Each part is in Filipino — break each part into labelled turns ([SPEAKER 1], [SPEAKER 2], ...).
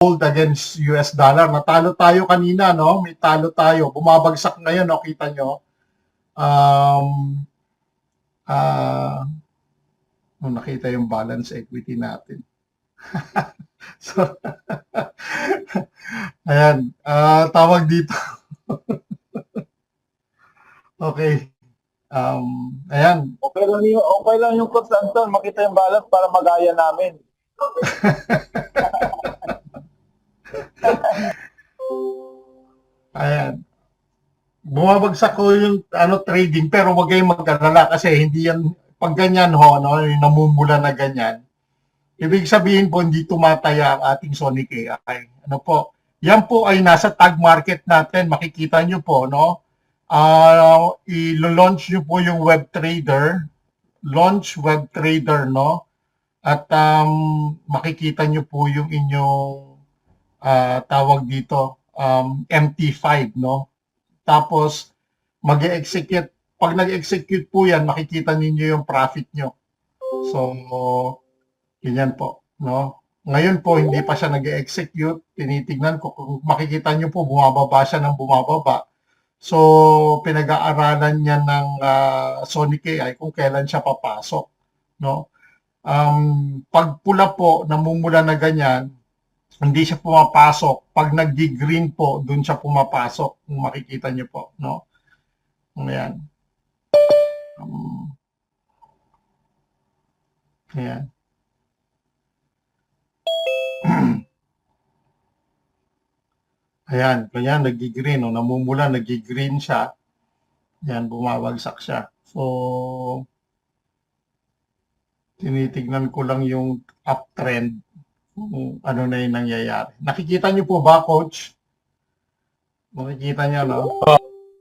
[SPEAKER 1] gold against US dollar. Natalo tayo kanina, no? May talo tayo. Bumabagsak ngayon, no? Kita nyo. Nakita yung balance equity natin. So, ayan. Tawag dito. Okay. Ayan.
[SPEAKER 2] Okay lang yung Coach Anton, makita yung balance para magaya namin.
[SPEAKER 1] Ayan. Bumabagsak ko yung trading, pero wag kayong mag-alala kasi hindi yan, pag ganyan ho, no, yung namumula na ganyan, ibig sabihin po hindi tumataya ang ating Sonic AI. Ano po? Yan po ay nasa tag market natin, makikita nyo po, no? I-launch nyo po yung web trader, launch web trader, no? At makikita nyo po yung inyong tawag dito, MT5, no? Tapos mag-execute, pag nag-execute po yan, makikita ninyo yung profit nyo. So, ganyan po, no? Ngayon po, hindi pa siya nag-execute. Tinitignan ko, kung makikita nyo po, bumababa siya ng bumababa. So, pinag-aaralan niya ng Sonic AI kung kailan siya papasok, no? Pag pula po, namumula na ganyan, hindi siya pumapasok. Pag nag-green po, dun siya pumapasok. Kung makikita niyo po, no? Ayan. Ayan. Ayan, ganyan, nag-green, no? Namumula, nag-green siya. Ayan, bumabagsak siya. So, tinitignan ko lang yung uptrend kung ano na yung nangyayari. Nakikita niyo po ba, Coach? Makikita niyo, no?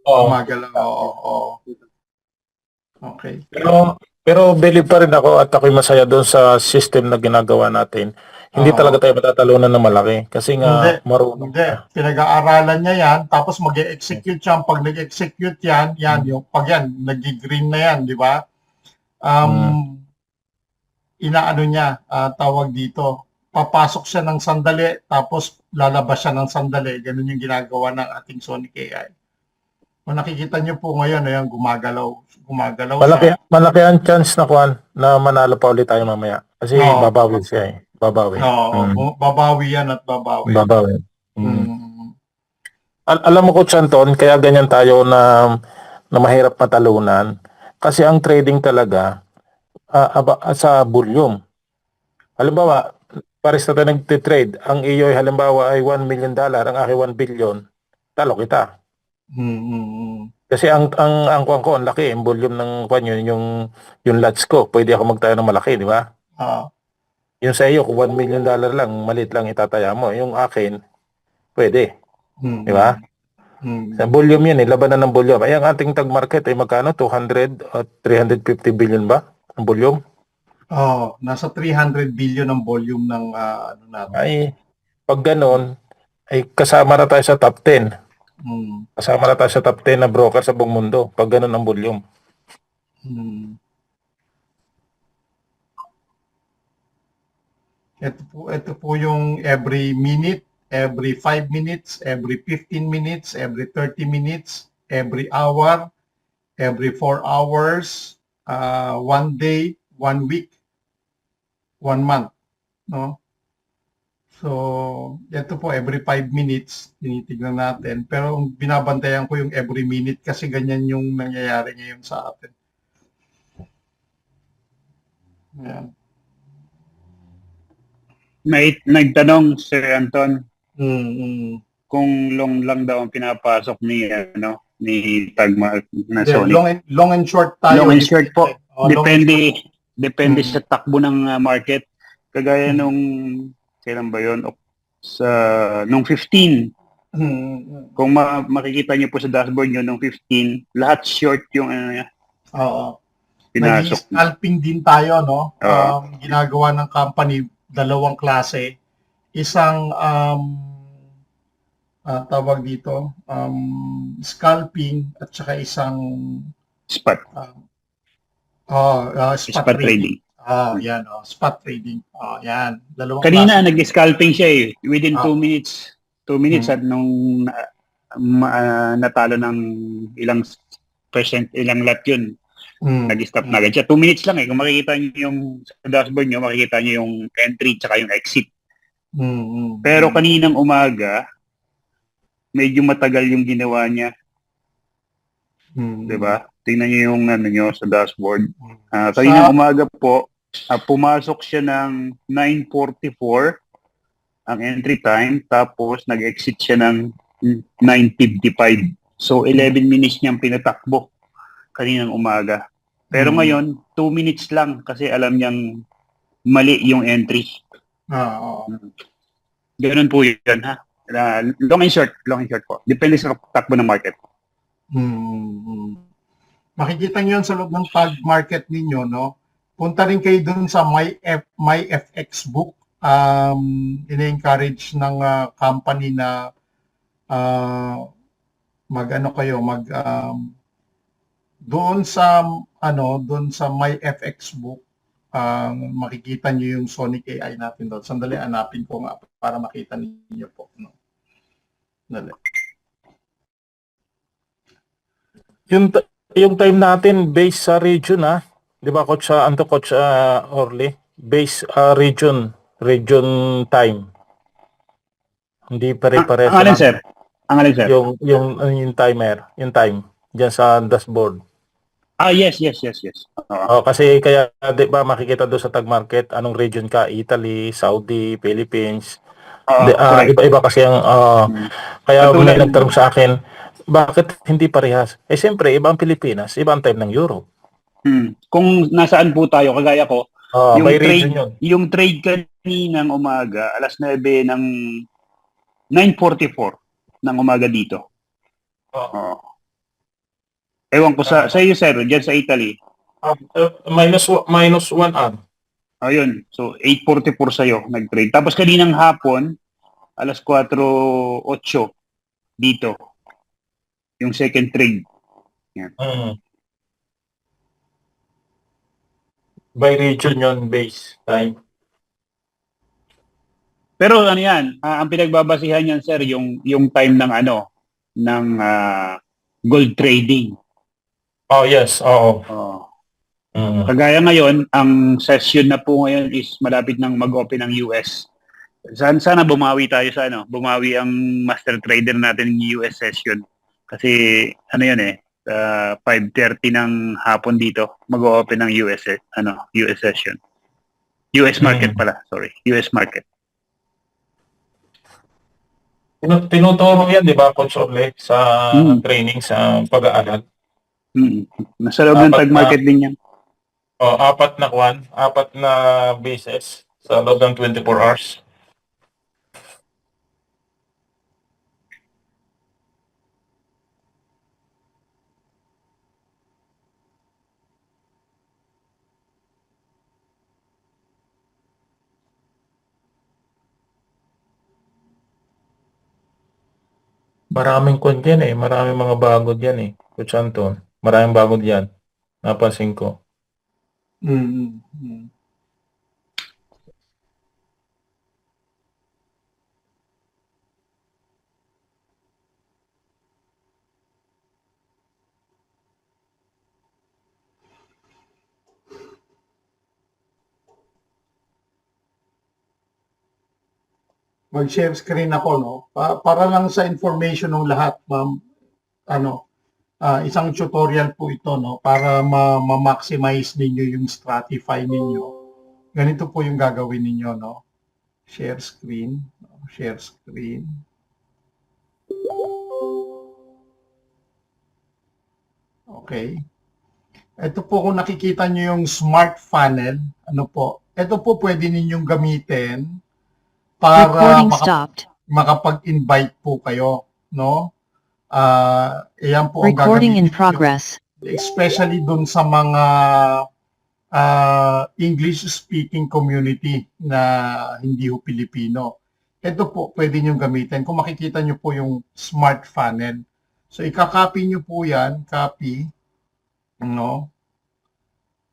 [SPEAKER 1] Gumagalaw. Oo. Okay.
[SPEAKER 3] Pero believe pa rin ako at ako'y masaya doon sa system na ginagawa natin. Hindi talaga tayo matatalunan ng malaki kasi nga marunong.
[SPEAKER 1] Hindi. Pinag-aaralan niya yan, tapos mag-execute siya. Pag nag-execute yan, yung pag yan, nag-green na yan, di ba? Inaano niya, tawag dito, papasok siya ng sandali, tapos lalabas siya ng sandali. Ganun yung ginagawa ng ating Sonic AI. Kung nakikita niyo po ngayon, ayan, gumagalaw siya.
[SPEAKER 3] Malaki ang chance na na manalo pa ulit tayo mamaya. Kasi babawi siya eh. Babawi.
[SPEAKER 1] Babawi yan at babawi.
[SPEAKER 3] Babawi. Alam mo, Coach Anton, kaya ganyan tayo na mahirap matalunan. Kasi ang trading talaga sa volume. Halimbawa, pares na tayo nag-trade. Ang iyo ay halimbawa ay $1 million, ang aking 1 billion, talo kita. Kasi ang kuwan ko, ang laki, ang volume ng kuwan yung lots ko. Pwede ako magtayo ng malaki, di ba? Yung sa iyo, kung $1 million lang, maliit lang itataya mo. Yung akin, pwede. Di ba? Sa volume yan, labanan ng volume. Ay, ang ating tag market ay magkano? 200 at 350 billion ba? Ang volume?
[SPEAKER 1] Nasa 300 billion ang volume ng ano natin.
[SPEAKER 3] Ay, pag ganon, ay kasama na tayo sa top 10. Kasama na tayo sa top 10 na broker sa buong mundo. Pag ganon ang volume.
[SPEAKER 1] Ito po yung every minute, every 5 minutes, every 15 minutes, every 30 minutes, every hour, every 4 hours, 1 day, 1 week, 1 month, no? So, ito po every 5 minutes tinitignan natin, pero binabantayan ko yung every minute kasi ganyan yung nangyayari ngayon sa atin. Ayan.
[SPEAKER 2] May nagtanong Sir Anton kung long lang daw ang pinapasok ni Tagmark na Sonic.
[SPEAKER 1] Long and short tayo.
[SPEAKER 2] Long and short po. Depende sa takbo ng market. Kagaya nung kailan ba yun? Nung 15. Kung makikita niyo po sa dashboard niyo nung 15, lahat short yung pinasok.
[SPEAKER 1] Scalping din tayo, no? Ginagawa ng company, dalawang klase. Isang tawag dito, scalping at saka isang
[SPEAKER 2] spot.
[SPEAKER 1] Spot trading. Yan, spot trading. Yan, dalawang
[SPEAKER 2] Kanina,
[SPEAKER 1] klase.
[SPEAKER 2] nag-scalping siya eh. Within
[SPEAKER 1] Ah.
[SPEAKER 2] 2 minutes. 2 minutes at nung natalo ng ilang percent, ilang lot yun, nag-stop na agad siya. 2 minutes lang eh. Kung makikita niyo yung sa dashboard niyo, makikita niyo yung entry tsaka yung exit. Pero kaninang umaga, medyo matagal yung ginawa niya. Diba? Tingnan niyo yung ano niyo sa dashboard. Kaninang umaga po, pumasok siya ng 9:44 ang entry time, tapos nag-exit siya ng 9:55. So 11 minutes niyang pinatakbo kaninang umaga. Pero ngayon, 2 minutes lang kasi alam niyang mali yung entry. Ganun po yun, ha? Long and short po. Depende sa takbo ng market.
[SPEAKER 1] Makikita niyo yan sa loob ng tag market ninyo, no? Punta rin kayo dun sa My FX book. Ina-encourage ng company na doon sa My FX book, makikita niyo yung Sonic AI natin doon. Sandali, hanapin ko nga para makita niyo po, no? Dali.
[SPEAKER 3] Yung time natin based sa region, di ba Coach Coach Orly? Based region time. Hindi pare-pareho.
[SPEAKER 2] Ang alin, sir?
[SPEAKER 3] Yung timer, yung time diyan sa dashboard.
[SPEAKER 2] Yes.
[SPEAKER 3] Kasi kaya di ba makikita doon sa tag market anong region ka, Italy, Saudi, Philippines. Iba-iba kasi ang kaya may nagtanong sa akin, bakit hindi parehas? Siyempre, iba ang Pilipinas, iba ang time ng Europe.
[SPEAKER 2] Kung nasaan po tayo, kagaya ko, yung trade kaninang umaga, alas 9 ng 9:44 ng umaga dito. Ewan ko sa iyo, sir, dyan sa Italy.
[SPEAKER 3] Minus 1 hour.
[SPEAKER 2] Ayun. So, 8:44 sa'yo nag-trade. Tapos kaninang hapon, alas 4:08 dito. Yung second trade. Yan.
[SPEAKER 3] By region yun, base time.
[SPEAKER 2] Pero ano yan, ang pinagbabasihan yan, sir, yung time ng ng gold trading.
[SPEAKER 3] Yes, oo.
[SPEAKER 2] Kagaya ngayon, ang session na po ngayon is malapit nang mag-open ang US. Sana bumawi tayo sa bumawi ang master trader natin ng US session. Kasi 5:30 ng hapon dito, mag-open ang US session. US market pala, sorry. US market.
[SPEAKER 3] Tinuturo yan, di ba, Coach Orle, sa training, sa pag-aaral?
[SPEAKER 2] Nasa loob ng tag market din yan.
[SPEAKER 3] Apat na bases sa loob ng 24 hours. Maraming kwan dyan maraming mga bago dyan Coach Anton. Maraming bago dyan. Napansin ko.
[SPEAKER 1] Mag-share screen ako, no? Para lang sa information ng lahat, ma'am. Isang tutorial po ito, no? Para ma-maximize ninyo yung Stratify ninyo. Ganito po yung gagawin ninyo, no? Share screen. Share screen. Okay. Ito po kung nakikita nyo yung smart funnel, ito po pwede ninyong gamitin para makapag-invite po kayo, no? Ayan po ang
[SPEAKER 4] recording in progress.
[SPEAKER 1] Especially dun sa mga English-speaking community na hindi ho Pilipino. Ito po pwede nyo gamitin. Kung makikita nyo po yung smart funnel. So, ikakopy nyo po yan, copy, no?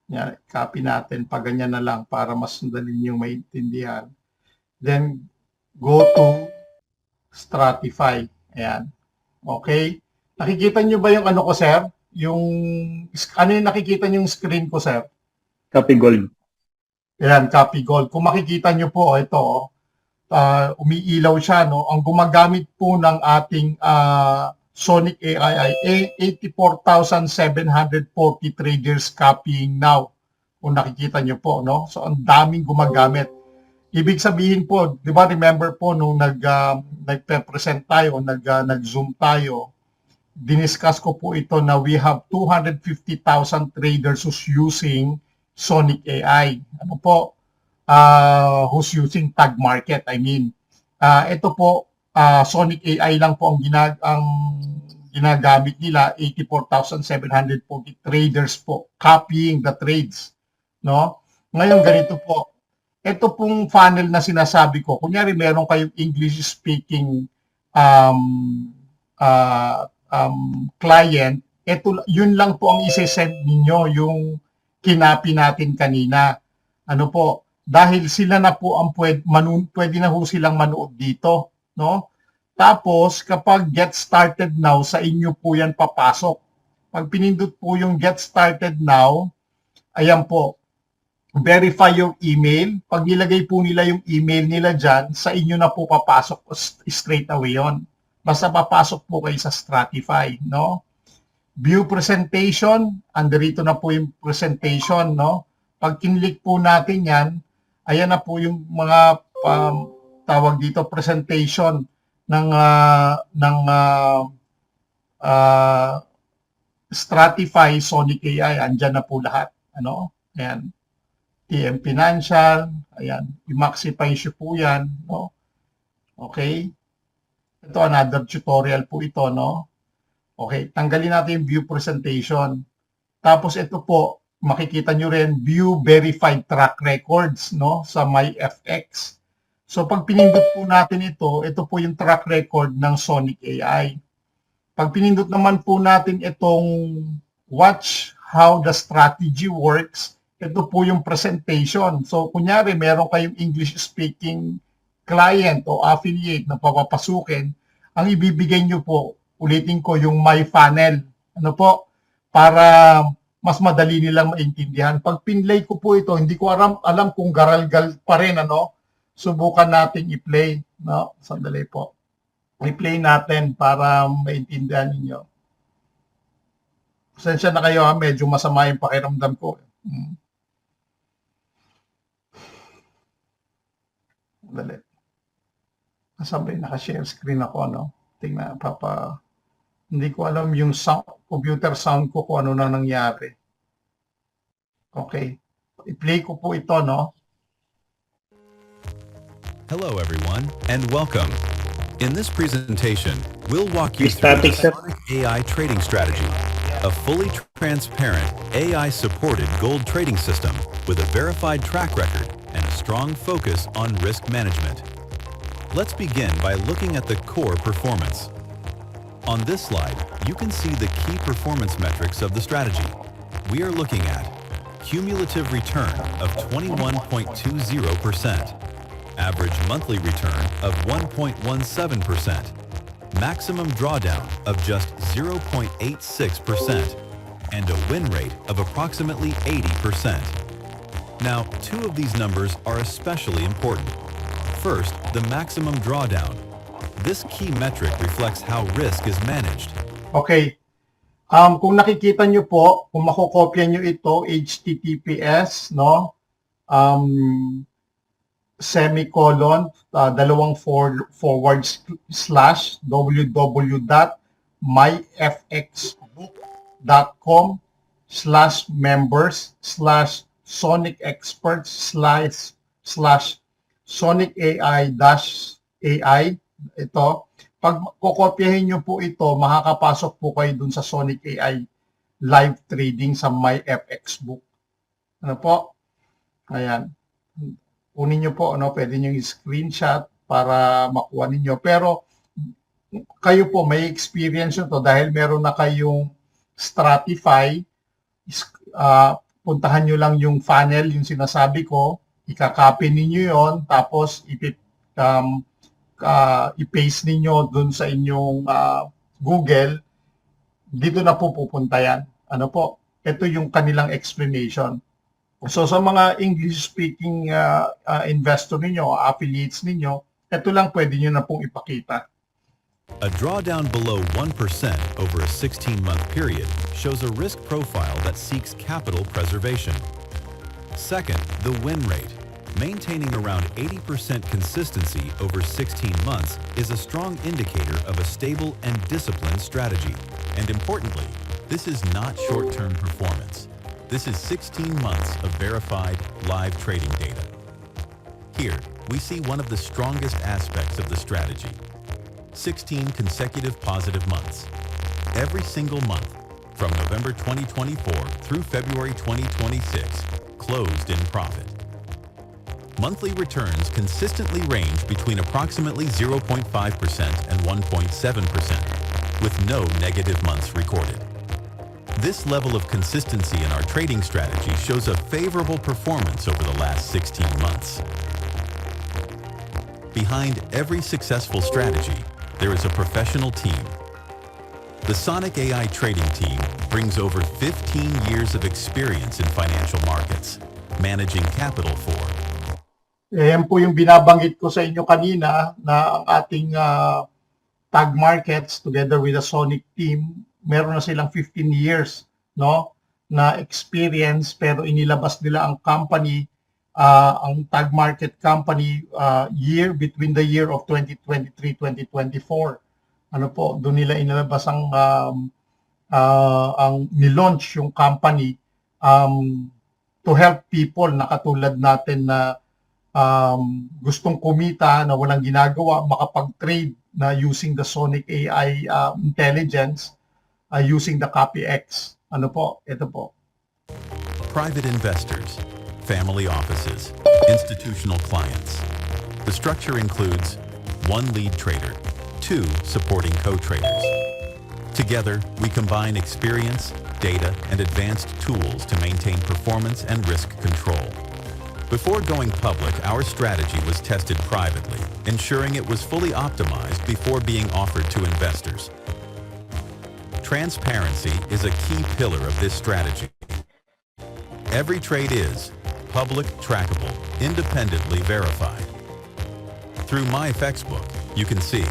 [SPEAKER 1] Yan, copy natin. Pag ganyan na lang para mas madali nyo maintindihan. Then, go to Stratify. Ayan. Okay? Nakikita nyo ba yung ano ko, sir? Ano yung nakikita nyo yung screen ko, sir?
[SPEAKER 2] Copy gold.
[SPEAKER 1] Ayan, copy gold. Kung makikita nyo po, ito, umiilaw siya, no? Ang gumagamit po ng ating Sonic AI ay 84,740 traders copying now. Kung nakikita nyo po, no? So, ang daming gumagamit. Ibig sabihin po, di ba, remember po, nung nagpe-present tayo, nag-zoom tayo, diniscuss ko po ito na we have 250,000 traders who's using Sonic AI. Ano po? Who's using tag market, I mean. Ito po, Sonic AI lang po ang ginagamit nila, 84,740 traders po, copying the trades. No? Ngayon, ganito po. Ito pong funnel na sinasabi ko, kunyari meron kayong English-speaking client, yun lang po ang isi-send ninyo, yung kinapi natin kanina. Ano po, dahil sila na po ang pwede na ho silang manood dito, no? Tapos, kapag get started now, sa inyo po yan papasok. Pag pinindot po yung get started now, ayan po, verify your email. Pag nilagay po nila yung email nila dyan, sa inyo na po papasok straight away yon. Basta papasok po kayo sa Stratify, no? View presentation, andito na po yung presentation, no? Pag kinlik po natin yan, ayan na po yung mga tawag dito, presentation ng Stratify Sonic AI. Andyan na po lahat, ano? Ayan. TM Financial, ayan. I-maxify po yan, no? Okay? Ito, another tutorial po ito, no? Okay, tanggalin natin yung view presentation. Tapos ito po, makikita nyo rin, view verified track records, no? Sa MyFX. So, pag pinindot po natin ito po yung track record ng Sonic AI. Pag pinindot naman po natin itong watch how the strategy works, ito po yung presentation. So, kunyari, meron kayong English-speaking client o affiliate na papapasukin, ang ibibigay nyo po, ulitin ko, yung my funnel. Ano po? Para mas madali nilang maintindihan. Pag pinlay ko po ito, hindi ko alam kung garalgal pa rin, ano? Subukan natin i-play. No? Sandali po. I-play natin para maintindihan ninyo. Pasensya na kayo, ha? Medyo masama yung pakiramdam ko. Dali. Kasabay, naka-share screen ako, no? Tingnan, hindi ko alam yung computer sound ko kung ano na nangyari. Okay. I-play ko po ito, no?
[SPEAKER 4] Hello, everyone, and welcome. In this presentation, we'll walk you through
[SPEAKER 2] Static,
[SPEAKER 4] the
[SPEAKER 2] sir.
[SPEAKER 4] Sonic AI trading strategy, a fully transparent AI-supported gold trading system with a verified track record and a strong focus on risk management. Let's begin by looking at the core performance. On this slide, you can see the key performance metrics of the strategy. We are looking at cumulative return of 21.20%, average monthly return of 1.17%, maximum drawdown of just 0.86%, and a win rate of approximately 80%. Now, two of these numbers are especially important. First, the maximum drawdown. This key metric reflects how risk is managed.
[SPEAKER 1] Okay. Kung nakikita nyo po, kung makokopya nyo ito, HTTPS, no? Semicolon, www.myfxbook.com/members/Sonic AI-AI. Ito. Pag kokopyahin nyo po ito, makakapasok po kayo dun sa Sonic AI live trading sa MyFX book. Ano po? Ayan. Kunin nyo po, ano, pwede nyo i-screenshot para makuha ninyo. Pero kayo po, may experience nyo to dahil meron na kayong Stratify. puntahan nyo lang yung funnel, yung sinasabi ko, ikakopy ninyo yon, tapos i-paste ninyo dun sa inyong Google, dito na po pupunta yan. Ano po? Ito yung kanilang explanation. So sa mga English-speaking investor ninyo, affiliates ninyo, ito lang pwede nyo na pong ipakita.
[SPEAKER 4] A drawdown below 1% over a 16-month period shows a risk profile that seeks capital preservation. Second, the win rate. Maintaining around 80% consistency over 16 months is a strong indicator of a stable and disciplined strategy. And importantly, this is not short-term performance. This is 16 months of verified live trading data. Here, we see one of the strongest aspects of the strategy. 16 consecutive positive months. Every single month, from November 2024 through February 2026, closed in profit. Monthly returns consistently range between approximately 0.5% and 1.7%, with no negative months recorded. This level of consistency in our trading strategy shows a favorable performance over the last 16 months. Behind every successful strategy, there is a professional team. The Sonic AI trading team brings over 15 years of experience in financial markets, managing capital for.
[SPEAKER 1] Yan po yung binabanggit ko sa inyo kanina na ang ating Tag Markets together with the Sonic team, meron na silang 15 years no na experience, pero inilabas nila ang company, ang Tag Market company year between the year of 2023-2024. Ano po, doon nila inilabas ang nilaunch yung company to help people na katulad natin na gustong kumita, na walang ginagawa, makapag-trade na using the Sonic AI intelligence, using the CopyX. Ano po? Ito po.
[SPEAKER 4] Private investors, family offices, institutional clients. The structure includes 1 lead trader, 2 supporting co-traders. Together, we combine experience, data, and advanced tools to maintain performance and risk control. Before going public, our strategy was tested privately, ensuring it was fully optimized before being offered to investors. Transparency is a key pillar of this strategy. Every trade is public, trackable, independently verified. Through MyFXBook, you can see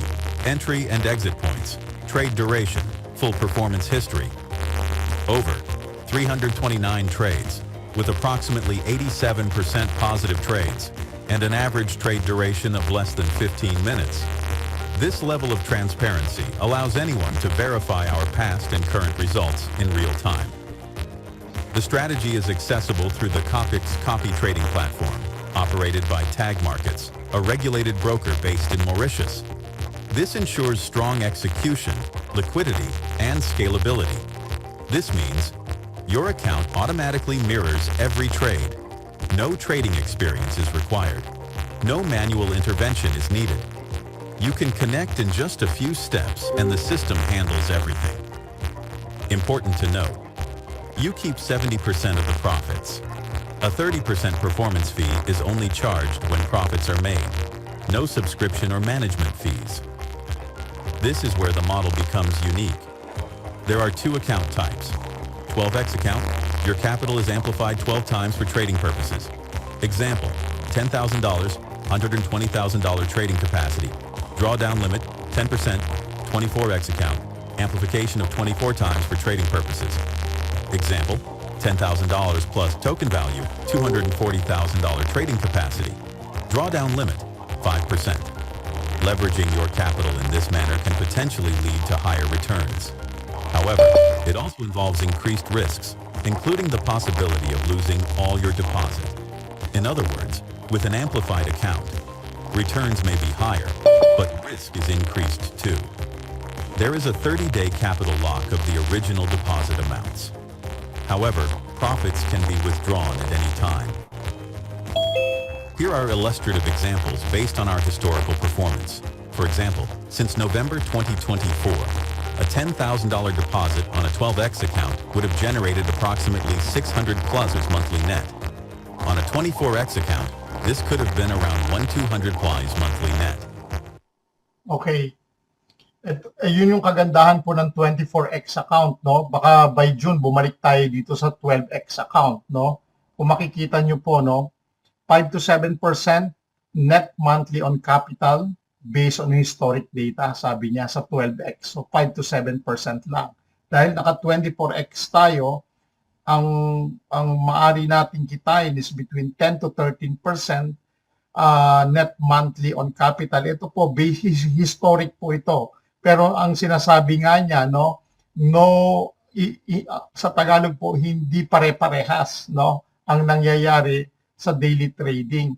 [SPEAKER 4] entry and exit points, trade duration, full performance history, over 329 trades, with approximately 87% positive trades, and an average trade duration of less than 15 minutes. This level of transparency allows anyone to verify our past and current results in real time. The strategy is accessible through the CopyX copy trading platform, operated by Tag Markets, a regulated broker based in Mauritius. This ensures strong execution, liquidity, and scalability. This means your account automatically mirrors every trade. No trading experience is required. No manual intervention is needed. You can connect in just a few steps and the system handles everything. Important to note, you keep 70% of the profits. A 30% performance fee is only charged when profits are made. No subscription or management fees. This is where the model becomes unique. There are 2 account types. 12x account, your capital is amplified 12 times for trading purposes. Example, $10,000, $120,000 trading capacity. Drawdown limit, 10%, 24x account, amplification of 24 times for trading purposes. Example, $10,000 plus token value, $240,000 trading capacity. Drawdown limit, 5%. Leveraging your capital in this manner can potentially lead to higher returns. However, it also involves increased risks, including the possibility of losing all your deposit. In other words, with an amplified account, returns may be higher, but risk is increased too. There is a 30-day capital lock of the original deposit amounts. However, profits can be withdrawn at any time. Here are illustrative examples based on our historical performance. For example, since November 2024, A $10,000 deposit on a 12X account would have generated approximately 600 plus monthly net. On a 24X account, this could have been around 1,200 plus monthly net.
[SPEAKER 1] Okay. Yun yung kagandahan po ng 24X account, no? Baka by June, bumalik tayo dito sa 12X account, no? Kung makikita nyo po, no? 5 to 7% net monthly on capital based on historic data, sabi niya, sa 12X. So, 5 to 7% lang. Dahil naka 24X tayo, ang maari natin kitain is between 10 to 13% net monthly on capital. Ito po, historic po ito. Pero ang sinasabi nga niya, no, sa Tagalog po, hindi pare-parehas, no, ang nangyayari sa daily trading.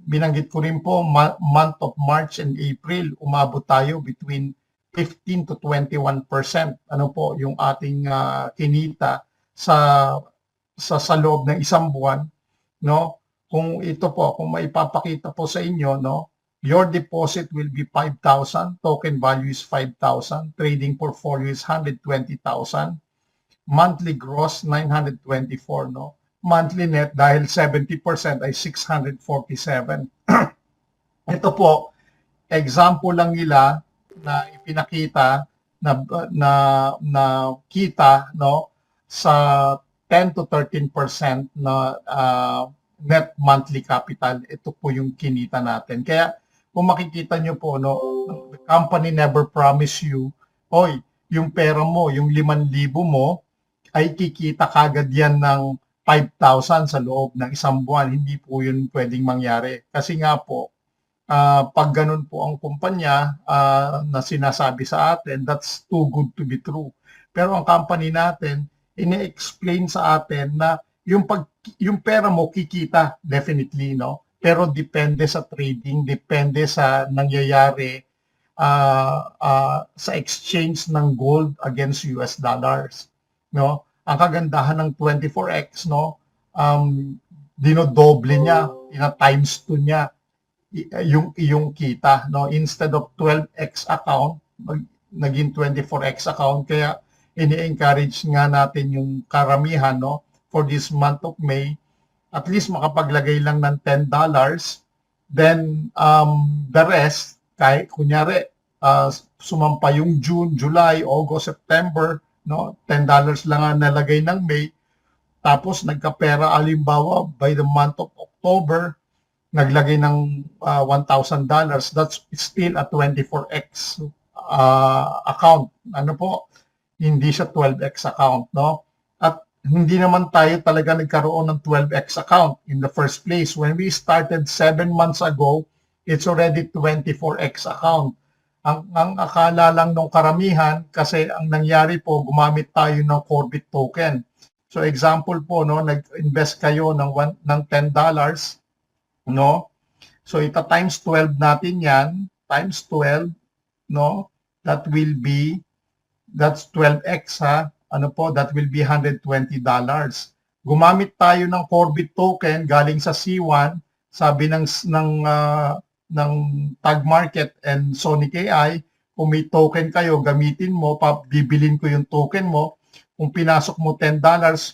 [SPEAKER 1] Binanggit ko rin po, month of March and April, umabot tayo between 15 to 21%. Ano po yung ating kinita sa loob ng isang buwan, no? Kung ito po, kung maipapakita po sa inyo, no, your deposit will be 5,000, token value is 5,000, trading portfolio is 120,000, monthly gross 924, no? Monthly net dahil 70% ay 647. Ito po, example lang nila na ipinakita na kita, no, sa 10 to 13% na net monthly capital. Ito po yung kinita natin. Kaya kung makikita nyo po, no, the company never promise you, oy, yung pera mo, yung 5,000 mo, ay kikita kagad yan ng 5,000 sa loob ng isang buwan. Hindi po yun pwedeng mangyari. Kasi nga po, pag ganun po ang kumpanya na sinasabi sa atin, that's too good to be true. Pero ang company natin, ini-explain sa atin na yung pera mo kikita, definitely, no? Pero depende sa trading, depende sa nangyayari sa exchange ng gold against US dollars, no? Ang kagandahan ng 24X, no, dinodoble niya, times 2 niya yung kita, no, instead of 12X account, naging 24X account. Kaya ini-encourage nga natin yung karamihan, no, for this month of May, at least makapaglagay lang ng $10, then the rest, kahit kunyari sumampa yung June, July, August, September, no, $10 lang ang nalagay ng May, tapos nagkapera alimbawa by the month of October, naglagay ng $1,000, that's still a 24X account. Ano po? Hindi siya 12X account, no? At hindi naman tayo talaga nagkaroon ng 12X account in the first place. When we started 7 months ago, it's already 24X account. Ang akala lang ng karamihan, kasi ang nangyari po, gumamit tayo ng Corbit token. So example po, no, nag-invest kayo ng $10, no? So ita times 12 natin yan, times 12, no? That's 12x, ha? Ano po, that will be $120. Gumamit tayo ng Corbit token galing sa C1, sabi ng Tag Market and Sonic AI, kung may token kayo, gamitin mo, bibilin ko yung token mo. Kung pinasok mo $10,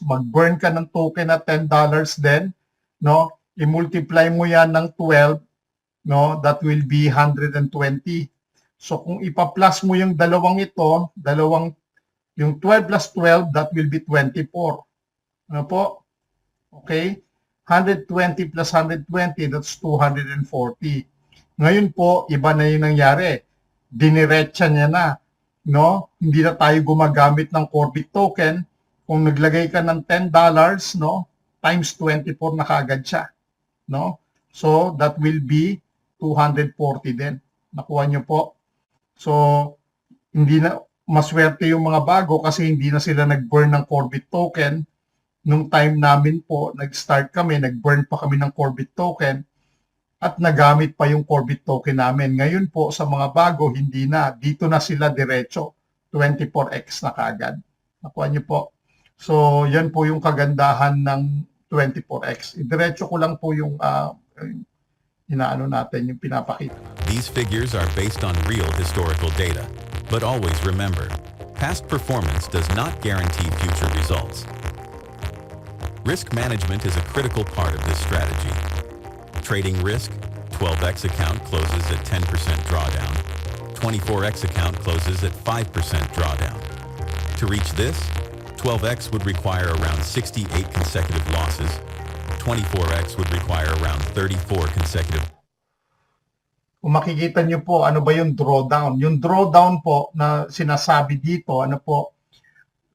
[SPEAKER 1] mag-burn ka ng token na $10 din, no? I-multiply mo yan ng 12, no? That will be 120. So kung ipa-plus mo yung dalawang ito, yung 12 plus 12, that will be 24. Ano po? Okay? 120 plus 120, that's 240. Ngayon po, iba na yung nangyari. Diniretsa niya na, no? Hindi na tayo gumagamit ng Corbit token. Kung naglagay ka ng $10, no? Times 24 na kagad siya, no? So, that will be 240 din. Nakuha niyo po. So, hindi na, maswerte yung mga bago kasi hindi na sila nag-burn ng Corbit token. Nung time namin po, nag-start kami, nag-burn pa kami ng Corbit token at nagamit pa yung Corbit token namin. Ngayon po, sa mga bago, hindi na. Dito na sila diretso. 24x na kagad. Nakuha niyo po. So, yan po yung kagandahan ng 24x. Diretso ko lang po yung inaano natin, yung pinapakita.
[SPEAKER 4] These figures are based on real historical data But always remember, past performance does not guarantee future results. Risk management is a critical part of this strategy. Trading risk, 12x account closes at 10% drawdown. 24x account closes at 5% drawdown. To reach this, 12x would require around 68 consecutive losses. 24x would require around 34 consecutive.
[SPEAKER 1] Kung makikita nyo po, ano ba yung drawdown? Yung drawdown po na sinasabi dito, ano po,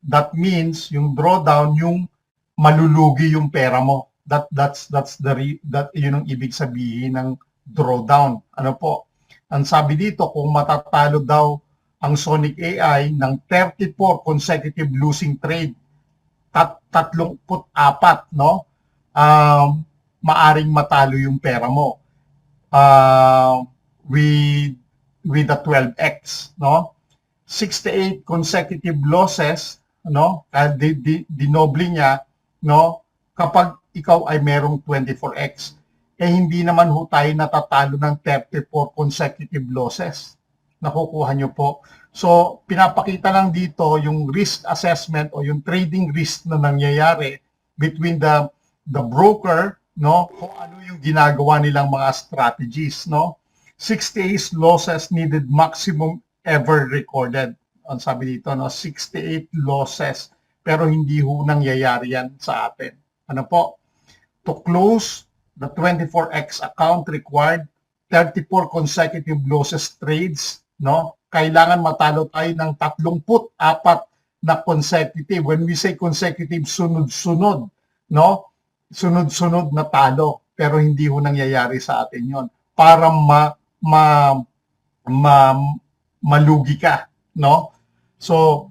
[SPEAKER 1] that means yung drawdown, yung malulugi yung pera mo. That's yun ang ibig sabihin ng drawdown. Ano po? Ang sabi dito, kung matatalo daw ang Sonic AI ng 34 consecutive losing trade, 34, no? Maaring matalo yung pera mo. With the 12x, no? 68 consecutive losses, no? Dinoble niya, no? Kapag ikaw ay merong 24x, hindi naman ho tayo natatalo ng 34 consecutive losses. Nakukuha nyo po. So, pinapakita lang dito yung risk assessment o yung trading risk na nangyayari between the broker, no? Kung ano yung ginagawa nilang mga strategies, no? 68 losses needed maximum ever recorded. Ang sabi dito, no? 68 losses. Pero hindi ho nangyayari yan sa atin. Ano po? To close the 24x account required 34 consecutive losses trades, no? Kailangan matalo tayo ng 34 na consecutive. When we say consecutive, sunod-sunod, no? Sunod-sunod na talo. Pero hindi ho nangyayari sa atin yon para malugi ka, no? So,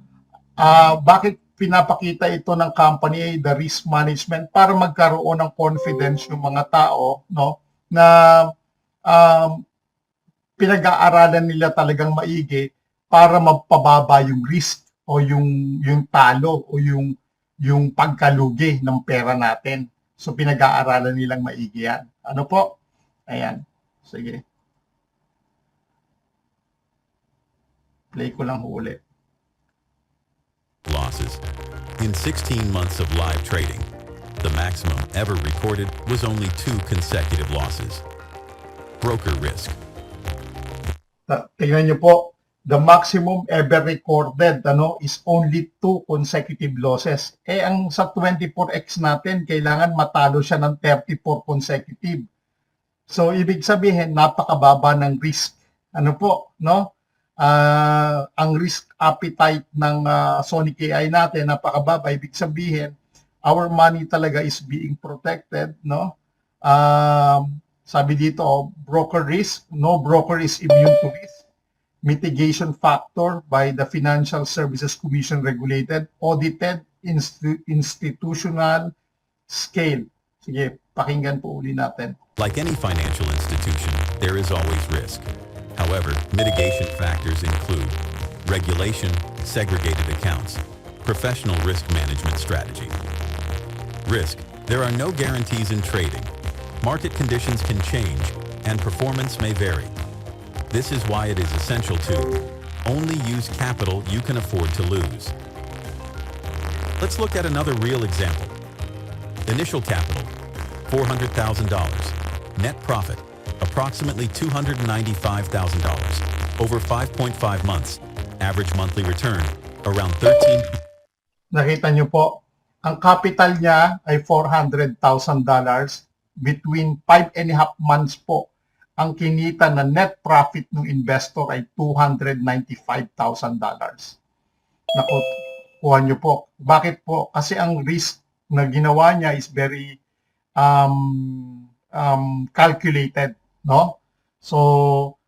[SPEAKER 1] bakit pinapakita ito ng company, the risk management, para magkaroon ng confidence yung mga tao, no, na pinag-aaralan nila talagang maigi para mapababa yung risk o yung talo o yung pagkalugi ng pera natin. So pinag-aaralan nilang maigi yan. Ano po? Ayan. Sige. Play ko lang ulit.
[SPEAKER 4] Losses. In 16 months of live trading, the maximum ever recorded was only 2 consecutive losses. Broker risk.
[SPEAKER 1] Tingnan niyo po, the maximum ever recorded is only 2 consecutive losses. Ang sa 24x natin, kailangan matalo siya ng 34 consecutive. So, ibig sabihin, napakababa ng risk. Ano po, no? Ang risk appetite ng Sonic AI natin napakababa. Ibig sabihin, our money talaga is being protected, no? Sabi dito, broker risk, no broker is immune to risk. Mitigation factor by the Financial Services Commission regulated, audited, institutional scale. Sige, pakinggan po uli natin.
[SPEAKER 4] Like any financial institution, there is always risk. However, mitigation factors include regulation, segregated accounts, professional risk management strategy. Risk. There are no guarantees in trading. Market conditions can change, and performance may vary. This is why it is essential to only use capital you can afford to lose. Let's look at another real example. Initial capital, $400,000. Net profit, approximately $295,000 over 5.5 months. Average monthly return, around 13.
[SPEAKER 1] Nakita nyo po, ang capital niya ay $400,000. Between 5.5 months po, ang kinita na net profit ng investor ay $295,000. Nakuha nyo po. Bakit po? Kasi ang risk na ginawa niya is very calculated, no? So,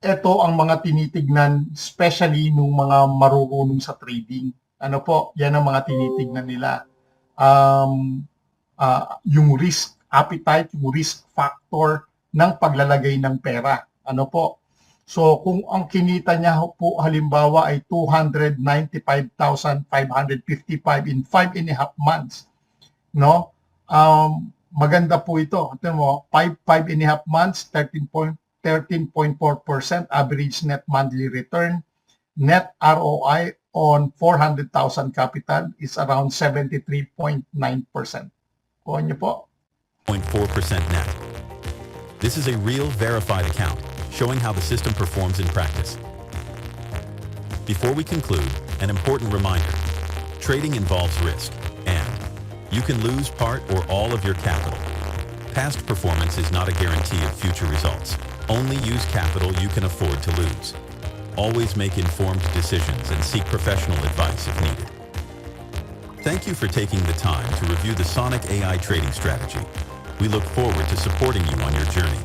[SPEAKER 1] ito ang mga tinitignan, especially nung mga marurunong sa trading. Ano po? Yan ang mga tinitignan nila. Yung risk appetite, yung risk factor ng paglalagay ng pera. Ano po? So, kung ang kinita niya po halimbawa ay 295,555 in 5.5 months, no? Maganda po ito. Ito mo, 5.5 months, 13.4% average net monthly return. Net ROI on 400,000 capital is around 73.9%. Kuha niyo po.
[SPEAKER 4] 0.4% net. This is a real verified account, showing how the system performs in practice. Before we conclude, an important reminder. Trading involves risk, and you can lose part or all of your capital. Past performance is not a guarantee of future results. Only use capital you can afford to lose. Always make informed decisions and seek professional advice if needed. Thank you for taking the time to review the Sonic AI trading strategy. We look forward to supporting you on your journey.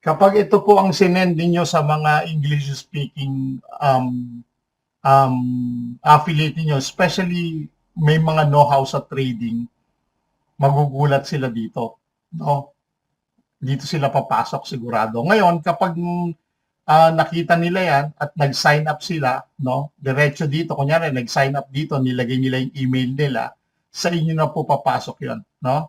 [SPEAKER 1] Kapag ito po ang sinend ninyo sa mga English-speaking affiliate niyo, especially may mga know-how sa trading, magugulat sila dito. No? Dito sila papasok sigurado. Ngayon, kapag nakita nila yan at nag-sign up sila, no? Diretso dito, kunyari nag-sign up dito, nilagay nila yung email nila, sa inyo na po papasok yon, no?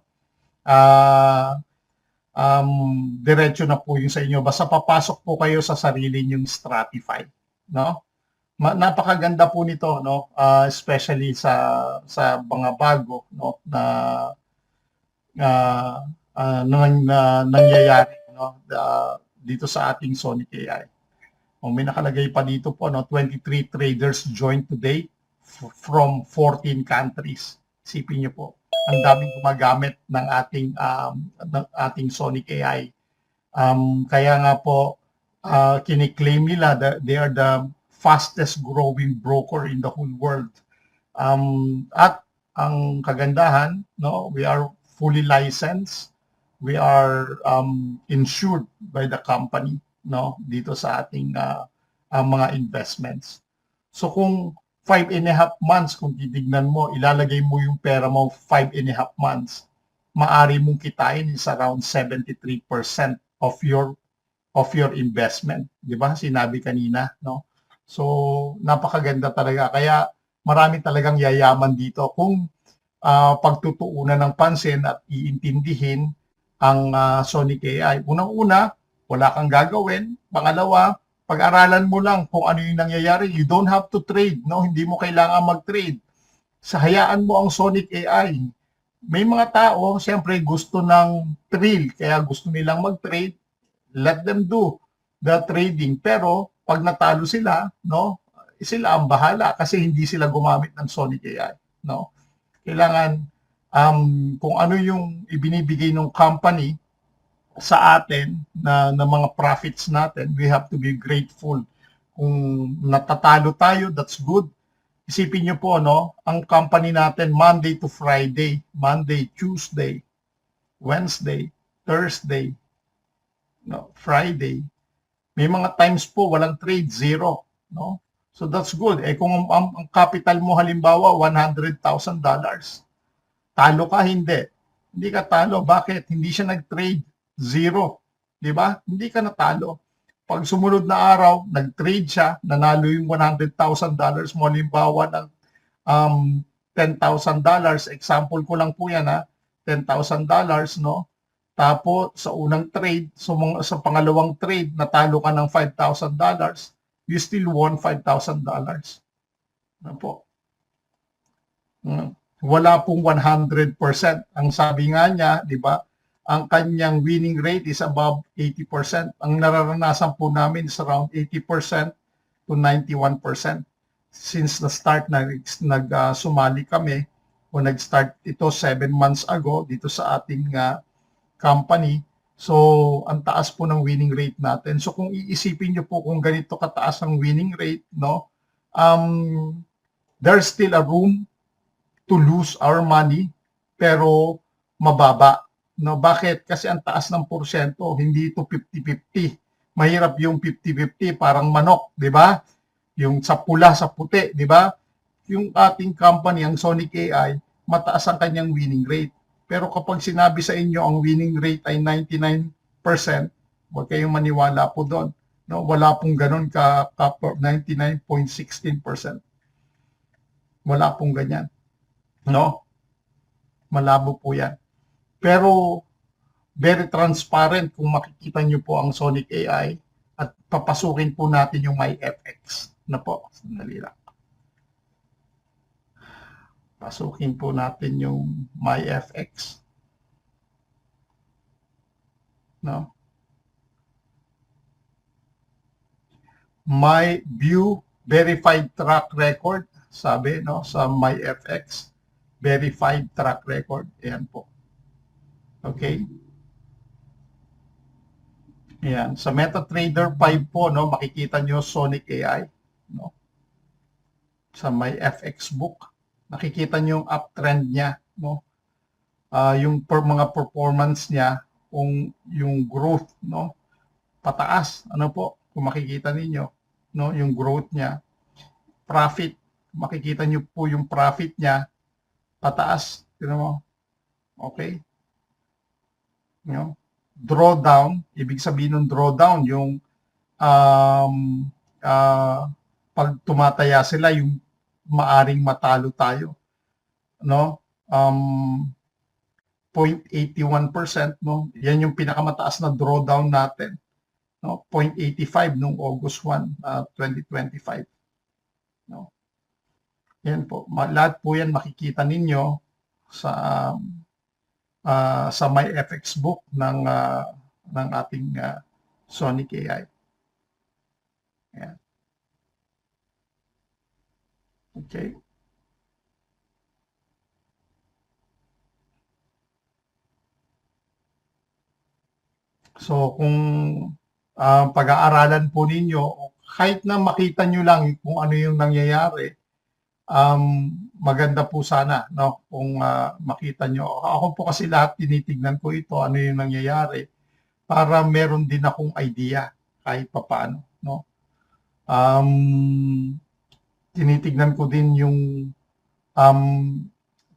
[SPEAKER 1] Diretso na po yung sa inyo. Basta papasok po kayo sa sarili nyong Stratify, no? Napakaganda po nito, no? Especially sa mga bago, no? Nangyayari, no? Dito sa ating Sonic AI. May nakalagay pa dito po, no? 23 traders joined today from 14 countries. Isipin niyo po, ang daming gumagamit ng ating Sonic AI. Kaya nga po, kiniklaim nila that they are the fastest growing broker in the whole world. At ang kagandahan, no, we are fully licensed. We are insured by the company, no, dito sa ating mga investments. So kung 5.5 months, kung titignan mo, ilalagay mo yung pera mo 5.5 months, maari mong kitain is around 73% of your investment. Di ba? Sinabi kanina, no? So, napakaganda talaga. Kaya marami talagang yayaman dito kung pagtutuunan ng pansin at iintindihin ang Sonic AI. Unang-una, wala kang gagawin. Pangalawa, pag-aralan mo lang kung ano yung nangyayari. You don't have to trade, no? Hindi mo kailangan mag-trade. Hayaan mo ang Sonic AI. May mga tao, siyempre gusto ng thrill, kaya gusto nilang mag-trade. Let them do the trading. Pero pag natalo sila, no? Sila ang bahala kasi hindi sila gumamit ng Sonic AI, no? Kailangan kung ano yung ibinibigay ng company sa atin na mga profits natin, we have to be grateful. Kung natatalo tayo, that's good. Isipin niyo po, no, ang company natin Monday to Friday, Monday, Tuesday, Wednesday, Thursday, no, Friday. May mga times po walang trade, zero, no? So that's good. Kung ang capital mo halimbawa $100,000, talo ka, hindi. Hindi ka talo. Bakit? Hindi siya nag-trade. Zero. Di ba? Hindi ka natalo. Pag sumunod na araw, nag-trade siya, nanalo yung $100,000 mo, halimbawa ng $10,000. Example ko lang po yan, ha? $10,000, no? Tapos, sa unang trade, sa pangalawang trade, natalo ka ng $5,000, you still won $5,000. Ano po? Wala pong 100%. Ang sabi nga niya, di ba, ang kanyang winning rate is above 80%. Ang nararanasan po namin is around 80% to 91%. Since the start sumali kami, o nag-start ito 7 months ago dito sa ating company, so ang taas po ng winning rate natin. So kung iisipin niyo po kung ganito kataas ang winning rate, no, there's still a room to lose our money, pero mababa. No, bakit? Kasi ang taas ng porsyento, hindi ito 50-50. Mahirap yung 50-50, parang manok, di ba? Yung sa pula, sa puti, di ba? Yung ating company, ang Sonic AI, mataas ang kanyang winning rate. Pero kapag sinabi sa inyo ang winning rate ay 99%, huwag kayong maniwala po doon. No, wala pong ganun ka 99.16%. Wala pong ganyan. No? Malabo po yan. Pero very transparent kung makikita nyo po ang Sonic AI at papasukin po natin yung MyFX na po. Sandali lang. Pasukin po natin yung MyFX. No? My view verified track record, sabi no, sa MyFX, verified track record. Ayan po. Okay? Ayan. Sa MetaTrader 5 po, no, makikita nyo Sonic AI. No? Sa MyFX book, nakikita nyo yung uptrend niya. No? Yung mga performance niya, kung yung growth, no, pataas. Ano po? Kung makikita ninyo, no, yung growth niya. Profit, makikita nyo po yung profit niya, pataas. Tignan mo. Okay? No? Drawdown, ibig sabihin ng drawdown, yung pag tumataya sila, yung maaring matalo tayo. No? 0.81%, no? Yan yung pinakamataas na drawdown natin. No? 0.85 noong August 1, 2025. No? Yan po. Lahat po yan makikita ninyo sa MyFX book ng ating Sonic AI. Yan. Okay. So kung pag-aaralan po ninyo, kahit na makita nyo lang kung ano yung nangyayari, maganda po sana, no, kung makita nyo. Ako po kasi lahat tinitignan ko ito, ano yung nangyayari, para meron din akong idea kahit papaano, no. Tinitignan ko din yung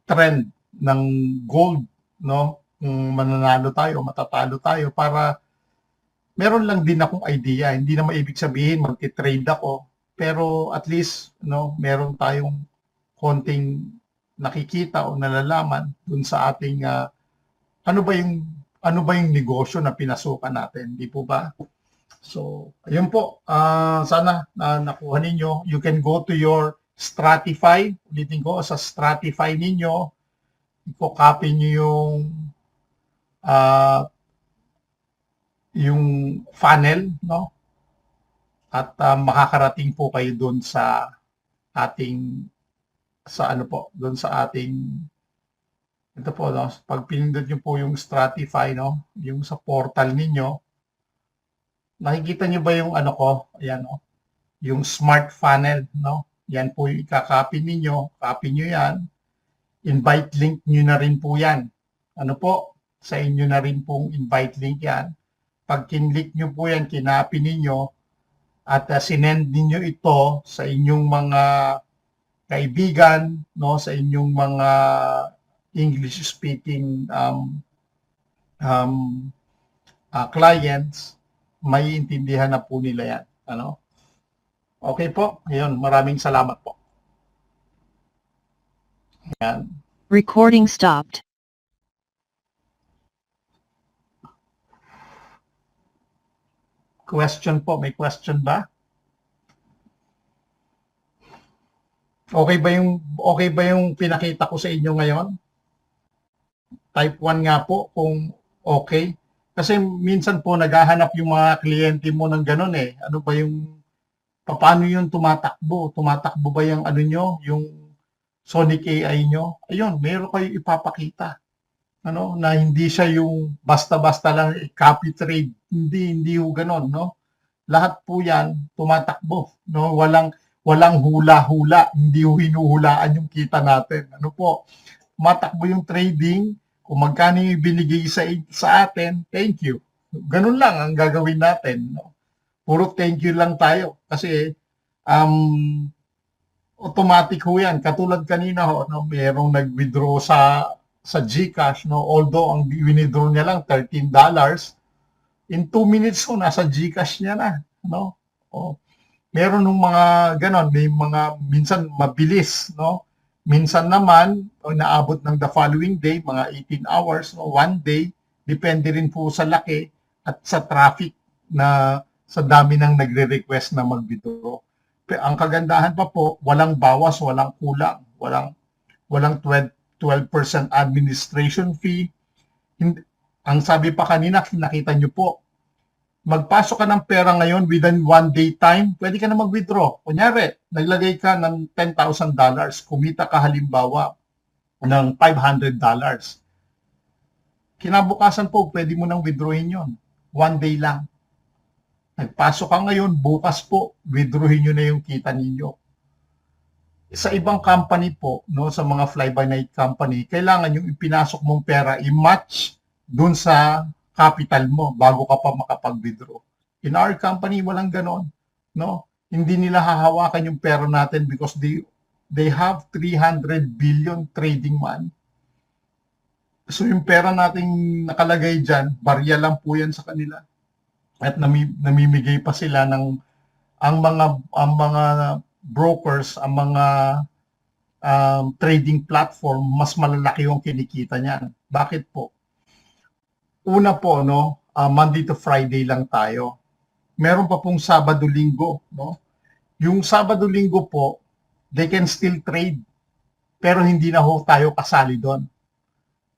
[SPEAKER 1] trend ng gold, no, kung mananalo tayo, matatalo tayo, para meron lang din akong idea. Hindi na maibig sabihin magti-trade ako, pero at least, no, meron tayong konting nakikita o nalalaman dun sa ating ano ba yung negosyo na pinasukan natin, di po ba? So, ayun po. Sana nakuha ninyo. You can go to your Stratify. Ulitin ko, sa Stratify ninyo, i-copy nyo yung funnel, no? At makakarating po kayo doon sa ating doon sa ating ito po, no? Pag pinindot nyo po yung Stratify, no? Yung sa portal ninyo, nakikita nyo ba yung ano ko? Ayan, no? Yung smart funnel, no? Yan po yung ikakopy ninyo. Copy nyo yan. Invite link nyo na rin po yan. Ano po? Sa inyo na rin pong invite link yan. Pag kinlik nyo po yan, kinopy ninyo, at sinend ninyo ito sa inyong mga kaibigan, no, sa inyong mga English-speaking clients, may intindihan na po nila yan. Ano? Okay po. Ngayon, maraming salamat po. Yan.
[SPEAKER 5] Recording stopped.
[SPEAKER 1] Question po. May question ba? Okay ba yung pinakita ko sa inyo ngayon? Type 1 nga po kung okay. Kasi minsan po naghahanap yung mga kliyente mo ng ganun eh. Ano ba yung, paano yung tumatakbo? Tumatakbo ba yung ano nyo? Yung Sonic AI nyo? Ayun, meron kayo ipapakita. Ano, na hindi siya yung basta-basta lang copy trade. Hindi ho ganun, no? Lahat po yan tumatakbo, no? Walang hula-hula, hindi ho hinuhulaan yung kita natin. Ano po? Matakbo yung trading, kung magkano yung binigay sa atin, thank you. Ganun lang ang gagawin natin, no? Puro thank you lang tayo kasi automatic ho yan. Katulad kanina ho, no, mayroong nag-withdraw sa GCash, no, although ang withdraw niya lang $13, in 2 minutes ho nasa GCash niya na, no? O, meron ng mga ganon, may mga minsan mabilis, no? Minsan naman naabot ng the following day, mga 18 hours, no, 1 day, Depende rin po sa laki at sa traffic na sa dami ng nagre-request na mag-withdraw. Ang kagandahan pa po, walang bawas, walang kulang, walang 12% administration fee. Ang sabi pa kanina, nakita nyo po, magpasok ka ng pera ngayon within 1 day time, pwede ka na mag-withdraw. Kunyari, naglagay ka ng $10,000, kumita ka halimbawa ng $500. Kinabukasan po, pwede mo nang withdrawin yon. 1 day lang. Nagpasok ka ngayon, bukas po, withdrawin nyo na yung kita ninyo. Sa ibang company po, no, sa mga fly-by-night company, kailangan yung ipinasok mong pera i-match dun sa capital mo bago ka pa makapag-withdraw. In our company, walang ganon. No? Hindi nila hahawakan yung pera natin because they have 300 billion trading money. So yung pera nating nakalagay dyan, barya lang po yan sa kanila. At namimigay pa sila ng ang mga brokers, ang mga trading platform, mas malalaki yung kinikita niyan. Bakit po? Una po, no, Monday to Friday lang tayo. Meron pa pong Sabado-Linggo, no? Yung Sabado-Linggo po, they can still trade. Pero hindi na ho tayo kasali doon.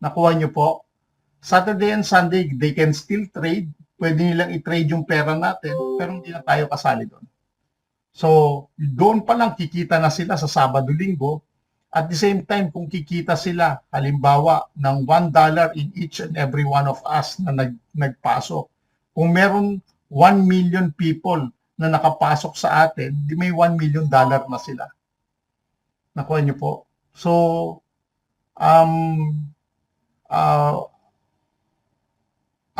[SPEAKER 1] Nakuha nyo po? Saturday and Sunday, they can still trade. Pwede nilang i-trade yung pera natin, pero hindi na tayo kasali doon. So, doon pa lang kikita na sila sa Sabado-Linggo. At the same time, kung kikita sila, halimbawa, ng $1 in each and every one of us na nagpasok. Kung meron 1 million people na nakapasok sa atin, di may $1 million na sila. Nakuha niyo po? So,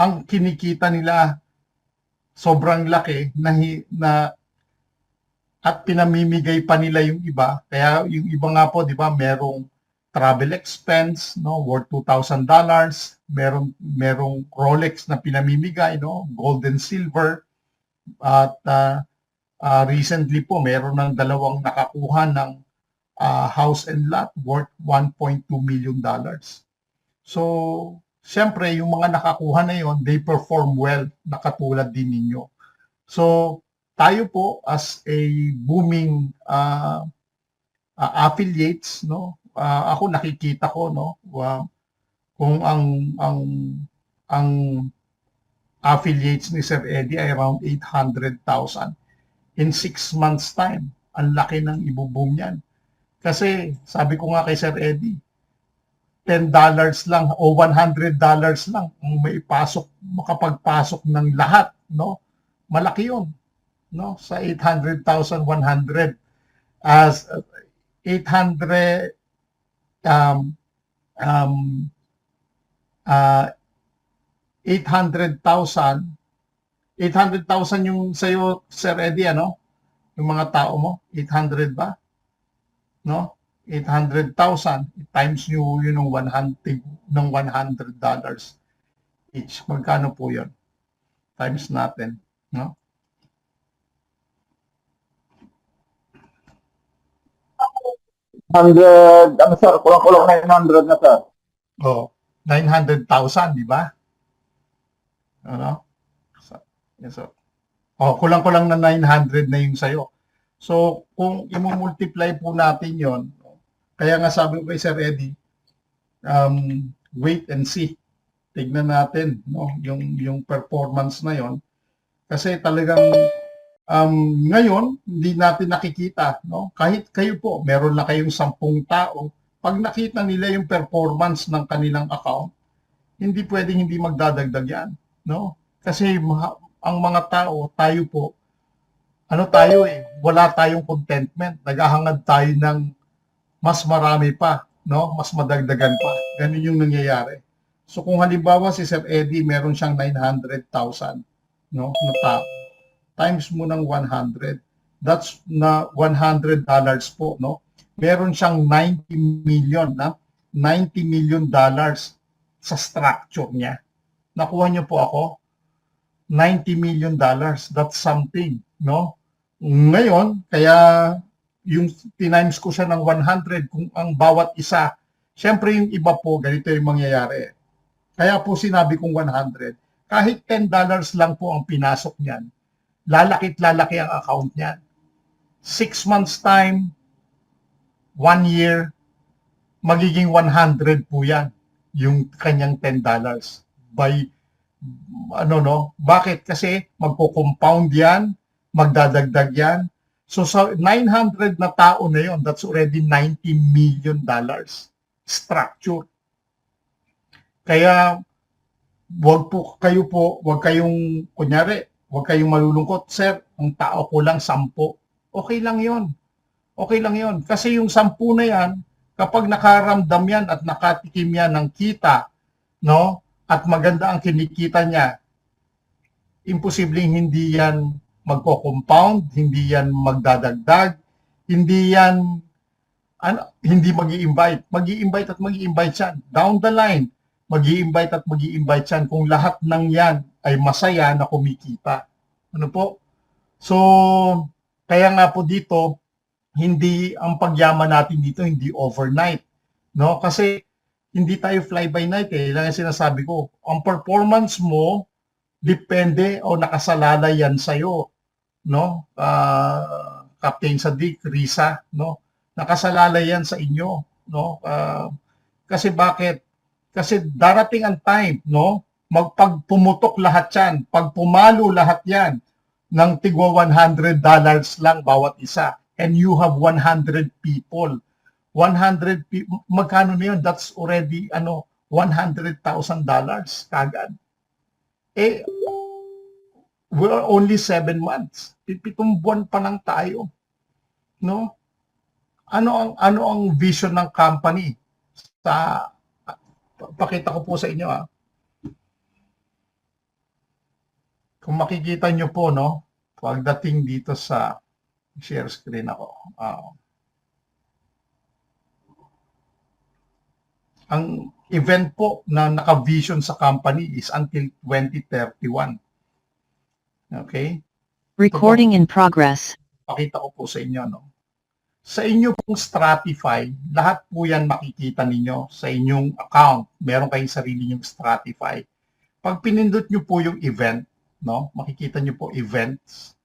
[SPEAKER 1] ang kinikita nila sobrang laki na at pinamimigay pa nila yung iba. Kaya yung iba nga po, di ba, merong travel expense, no, worth $2,000, merong Rolex na pinamimigay, no, gold and silver. At recently po, meron ng dalawang nakakuha ng house and lot worth $1.2 million. So, siyempre, yung mga nakakuha na yon, they perform well, nakatulad din ninyo. So, tayo po as a booming affiliates, no, ako nakikita ko, no, kung ang affiliates ni Sir Eddie ay around 800,000 in 6 months time. Ang laki ng ibuboom niyan. Kasi sabi ko nga kay Sir Eddie, $10 lang o $100 lang kung may pasok, makapagpasok ng lahat, no? Malaki 'yon, no? Sa 800,000, 100 as 800 800,000 yung sa'yo, Sir Eddie, ano? Yung mga tao mo, 800 ba? No? 800,000 times nyo yun ng $100 each. Magkano po yun? Times natin, no?
[SPEAKER 6] Ano sir, kulang-kulang 900 na sir.
[SPEAKER 1] Oh, 900,000, di ba? Ano? Yes, sir. Oh, kulang-kulang na 900 na yung sa'yo. So, kung i-multiply po natin yon, kaya nga sabi ko kay Sir Eddie, wait and see. Tignan natin, no, yung performance na yon. Kasi talagang ngayon, hindi natin nakikita, no? Kahit kayo po, meron na kayong 10 tao, pag nakita nila yung performance ng kanilang account, hindi pwedeng hindi magdadagdag yan, no? Kasi ang mga tao, tayo po, ano tayo wala tayong contentment. Naghahangad tayo ng mas marami pa, no? Mas madagdagan pa. Ganun yung nangyayari. So kung halimbawa si Sir Eddie, meron siyang 900,000, no, na tao, times mo ng 100, that's na $100 po, no? Meron siyang 90 million, na $90 million sa structure niya. Nakuha niyo po ako? $90 million, that's something, no? Ngayon, kaya yung tinimes ko siya ng 100, kung ang bawat isa, syempre yung iba po, ganito yung mangyayari. Kaya po sinabi kong 100. Kahit $10 lang po ang pinasok niyan, lalakit lalaki ang account niyan. 6 months time, 1 year, magiging 100 po yan, yung kanyang $10. By, bakit? Kasi magko-compound yan, magdadagdag yan. So sa 900 na tao na yon, that's already $90 million structure. Kaya wag kayong malulungkot, sir, ang tao ko lang 10. Okay lang yon. Okay lang yon. Kasi yung 10 na yan, kapag nakaramdam yan at nakatikim yan ng kita, no, at maganda ang kinikita niya, imposibleng hindi yan magko-compound, hindi yan magdadagdag, hindi yan hindi magi-invite. Magi-invite at magi-invite yan. Down the line, magi-invite at magi-invite yan kung lahat ng yan ay masaya na kumikita. Ano po? So, kaya nga po dito, hindi ang pagyaman natin dito hindi overnight, no? Kasi hindi tayo fly by night Lang ang sinasabi ko. Ang performance mo depende o nakasalalay yan sa iyo, no? Captain Sadiq, Risa, no? Nakasalalay yan sa inyo, no? Kasi bakit? Kasi darating ang time, no? Pumutok lahat yan, pag pumalo lahat yan ng tigwa $100 lang bawat isa, and you have 100 people. 100 people, magkano na yun? That's already $100,000 kagad. We're only 7 months. 7 buwan pa lang tayo. No? Ano ang vision ng company? Pakita ko po sa inyo. Kung makikita nyo po, no? Pagdating dito sa share screen ako. Ang event po na naka-vision sa company is until 2031. Okay?
[SPEAKER 5] Recording in progress.
[SPEAKER 1] Pakita ko po sa inyo, no? Sa inyo pong Stratify, lahat po yan makikita ninyo sa inyong account. Meron kayong sarili nyong Stratify. Pag pinindot nyo po yung event, no? Makikita nyo po events.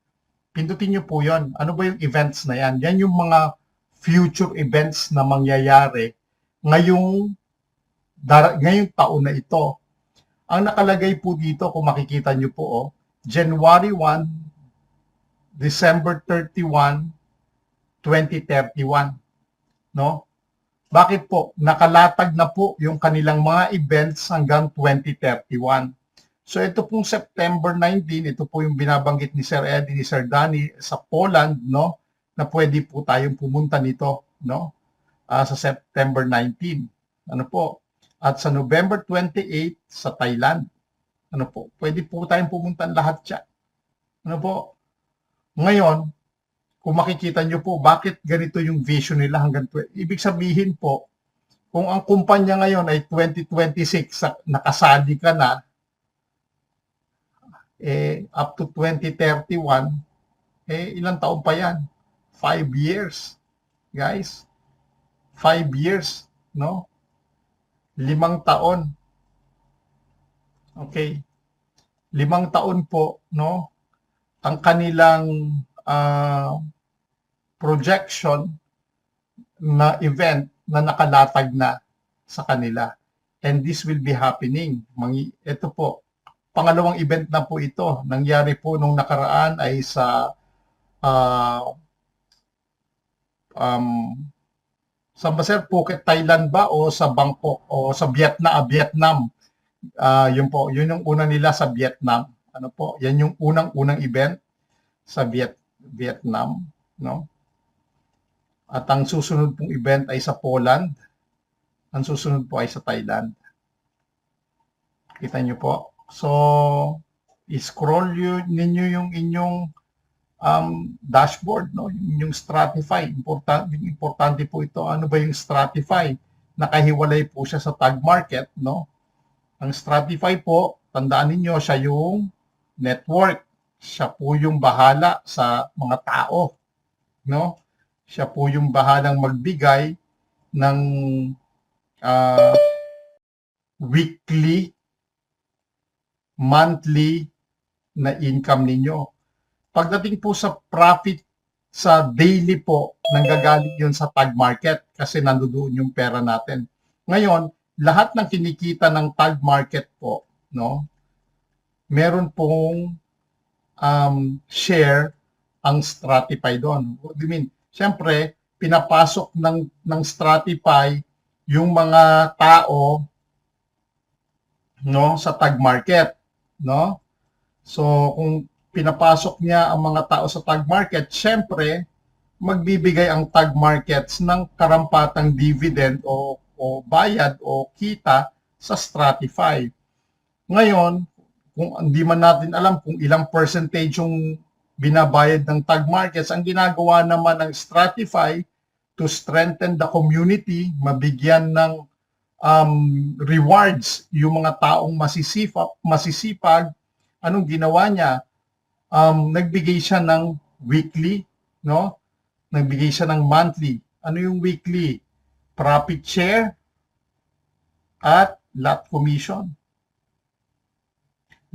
[SPEAKER 1] Pindutin nyo po yon. Ano ba yung events na yan? Yan yung mga future events na mangyayari ngayong taon na ito. Ang nakalagay po dito, kung makikita nyo po, January 1, December 31, 2031. No? Bakit po? Nakalatag na po yung kanilang mga events hanggang 2031. So ito pong September 19, ito po yung binabanggit ni Sir Eddie, ni Sir Danny sa Poland, no? Na pwede po tayong pumunta nito, no? Sa September 19. Ano po? At sa November 28 sa Thailand. Ano po? Pwede po tayong pumunta lahat siya. Ano po? Ngayon, kung makikita nyo po, bakit ganito yung vision nila hanggang ibig sabihin po, kung ang kumpanya ngayon ay 2026, nakasali ka na, up to 2031, ilang taon pa yan? 5 years. Guys, 5 years, no? 5 taon. Okay. 5 taon po, no? Ang kanilang projection na event na nakalatag na sa kanila. And this will be happening. Ito po, pangalawang event na po ito. Nangyari po nung nakaraan ay sa saan ba, sir? Phuket, Thailand ba? O sa Bangkok? O sa Vietnam? Yun po, yun yung una nila sa Vietnam. Ano po? Yan yung unang event sa Vietnam, no? At ang susunod pong event ay sa Poland. Ang susunod po ay sa Thailand. Kita nyo po. So, i-scroll ninyo yung inyong dashboard, no? Yung Stratify. Importante po ito. Ano ba yung Stratify? Nakahiwalay po siya sa tag market, no? Ang Stratify po, tandaan niyo siya yung network. Siya po yung bahala sa mga tao, no? Siya po yung bahalang magbigay ng weekly monthly na income ninyo. Pagdating po sa profit sa daily po, nanggagaling yun sa tag market kasi nandoon yung pera natin. Ngayon, lahat ng kinikita ng tag market po, no, meron pong share ang Stratify doon. What do you mean? Siyempre, pinapasok ng Stratify yung mga tao, no, sa tag market, no? So, kung pinapasok niya ang mga tao sa tag market, syempre, magbibigay ang tag markets ng karampatang dividend o bayad o kita sa Stratify. Ngayon, kung hindi man natin alam kung ilang percentage yung binabayad ng tag markets, ang ginagawa naman ng Stratify to strengthen the community, mabigyan ng rewards yung mga taong masisipag, anong ginawa niya? Nagbigay siya ng weekly, no? Nagbigay siya ng monthly. Ano yung weekly? Profit share at lot commission.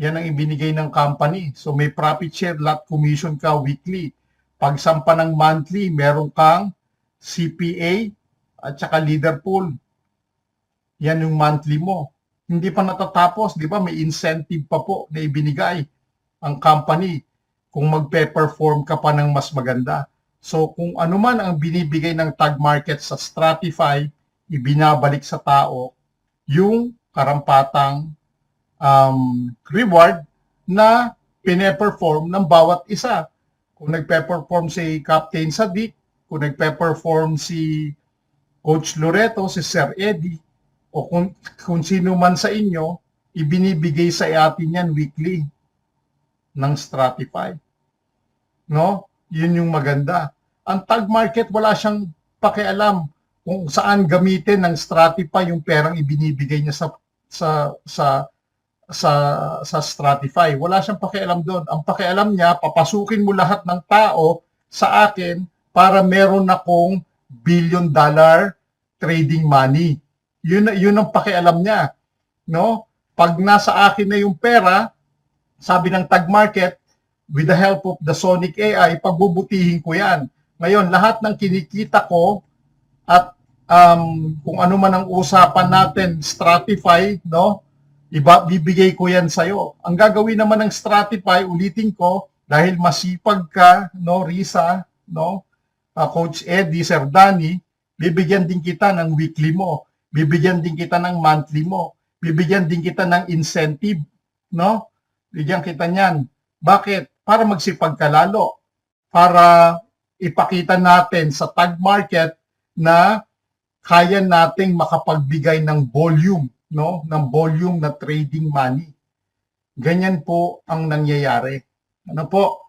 [SPEAKER 1] Yan ang ibinigay ng company. So may profit share, lot commission ka weekly. Pagsampa ng monthly, meron kang CPA at saka leader pool. Yan yung monthly mo. Hindi pa natatapos, di ba? May incentive pa po na ibinigay ang company kung magpe-perform ka pa ng mas maganda. So kung ano man ang binibigay ng tag market sa Stratify, ibinabalik sa tao yung karampatang reward na pine-perform ng bawat isa. Kung nagpe-perform si Captain Sadiq, kung nagpe-perform si Coach Loreto, si Sir Eddie, o kung sino man sa inyo, ibinibigay sa atin yan weekly ng Stratify. No? Yun yung maganda. Ang tag market, wala siyang pakialam kung saan gamitin ng Stratify yung perang ibinibigay niya sa Stratify. Wala siyang pakialam doon. Ang pakialam niya, papasukin mo lahat ng tao sa akin para meron akong $1 billion trading money. Yun ang pakialam niya. No? Pag nasa akin na yung pera, sabi ng tag market, with the help of the Sonic AI, pagbubutihin ko yan. Ngayon, lahat ng kinikita ko at kung ano man ang usapan natin, Stratify, no? Bibigay ko yan sa'yo. Ang gagawin naman ng Stratify, ulitin ko, dahil masipag ka, no, Risa, no, Coach Eddie, Sir Danny, bibigyan din kita ng weekly mo. Bibigyan din kita ng monthly mo. Bibigyan din kita ng incentive, no? Bigyan kita niyan. Bakit? Para magsipag ka lalo. Para ipakita natin sa tag market na kaya nating makapagbigay ng volume, no? Ng volume na trading money. Ganyan po ang nangyayari. Ano po?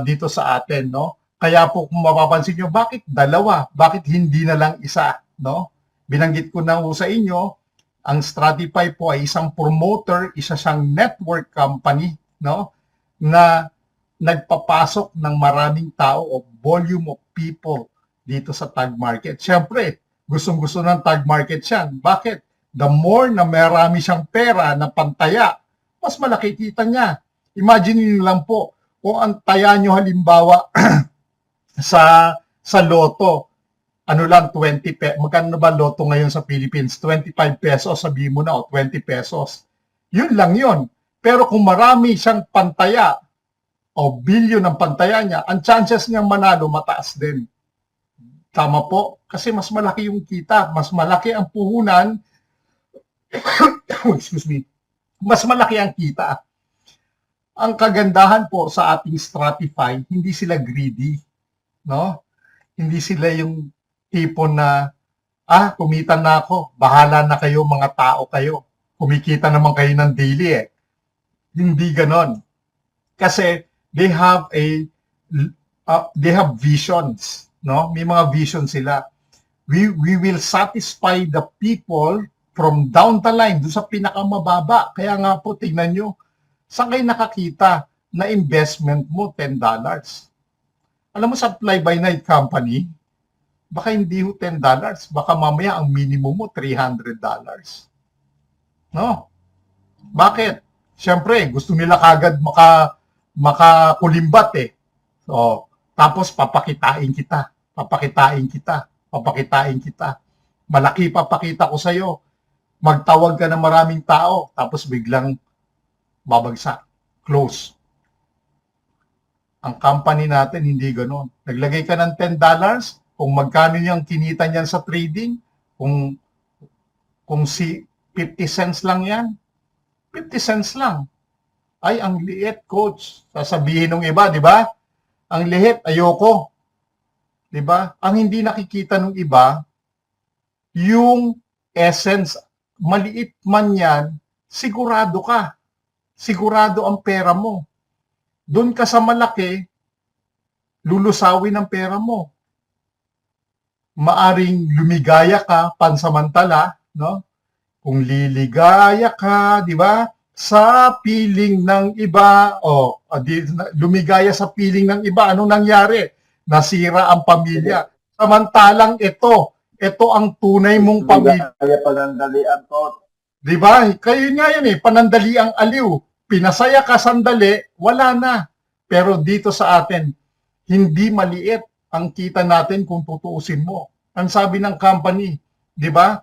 [SPEAKER 1] Dito sa atin, no? Kaya po kung mapapansin nyo, bakit dalawa? Bakit hindi na lang isa, no? Binanggit ko na sa inyo, ang Stratify po ay isang promoter, isa siyang network company, no? Na nagpapasok ng maraming tao o volume of people dito sa tag market. Siyempre, gustong-gusto ng tag market yan. Bakit? The more na marami siyang pera na pantaya, mas malaki kita niya. Imagine niyo lang po, kung ang taya nyo halimbawa sa loto, ano lang, 20 pesos. Magkano ba loto ngayon sa Philippines? 25 pesos, sabihin mo na, o 20 pesos. Yun lang yun. Pero kung marami siyang pantaya, o bilyon ng pantaya niya, ang chances niyang manalo mataas din. Tama po? Kasi mas malaki yung kita, mas malaki ang puhunan, excuse me, mas malaki ang kita. Ang kagandahan po sa ating Stratify, hindi sila greedy, no? Hindi sila yung tipo na, kumita na ako, bahala na kayo, mga tao kayo. Kumikita naman kayo ng daily eh. Hindi ganon. Kasi they have visions, no? May mga visions sila. We will satisfy the people from down the line, doon sa pinakamababa. Kaya nga po, tingnan nyo, saan kayo nakakita na investment mo $10? Alam mo, sa fly-by-night company, baka hindi ho $10, baka mamaya ang minimum mo $300. No? Bakit? Siyempre, gusto nila kagad makakulimbat eh. So, tapos papakitain kita. Malaki papakita ko sa'yo. Magtawag ka ng maraming tao, tapos biglang babagsak. Close. Ang company natin, hindi ganun. Naglagay ka ng $10, kung magkano yung kinita niyan sa trading, kung 50 cents lang yan, 50 cents lang. Ay, ang liit, coach. Sasabihin ng iba, di ba? Ang liit, ayoko. Di ba? Ang hindi nakikita ng iba, yung essence, maliit man yan, sigurado ka. Sigurado ang pera mo. Doon ka sa malaki, lulusawin ang pera mo. Maaring lumigaya ka pansamantala, no? Kung liligaya ka, di ba? Sa piling ng iba, lumigaya sa piling ng iba, anong nangyari? Nasira ang pamilya. Samantalang ito ang tunay mong pamilya.
[SPEAKER 6] Kaya panandalian ko.
[SPEAKER 1] Di ba? Kayo nga yan eh, panandali ang aliw. Pinasaya ka sandali, wala na. Pero dito sa atin, hindi maliit ang kita natin kung tutuusin mo. Ang sabi ng company, di ba?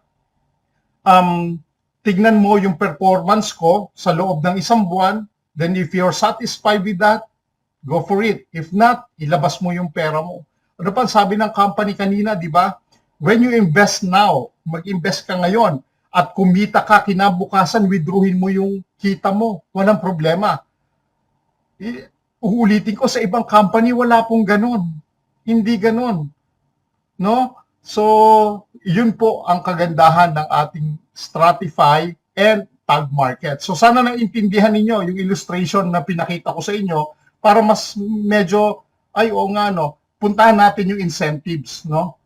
[SPEAKER 1] Tignan mo yung performance ko sa loob ng isang buwan, then if you're satisfied with that, go for it. If not, ilabas mo yung pera mo. Ano pa sabi ng company kanina, di ba? When you invest now, mag-invest ka ngayon, at kumita ka kinabukasan, withdrawin mo yung kita mo. Walang problema. Uulitin ko, sa ibang company, wala pong ganun. Hindi ganun. No? So, yun po ang kagandahan ng ating Stratify and Tag Market. So, sana naintindihan ninyo yung illustration na pinakita ko sa inyo para mas medyo, puntahan natin yung incentives, no?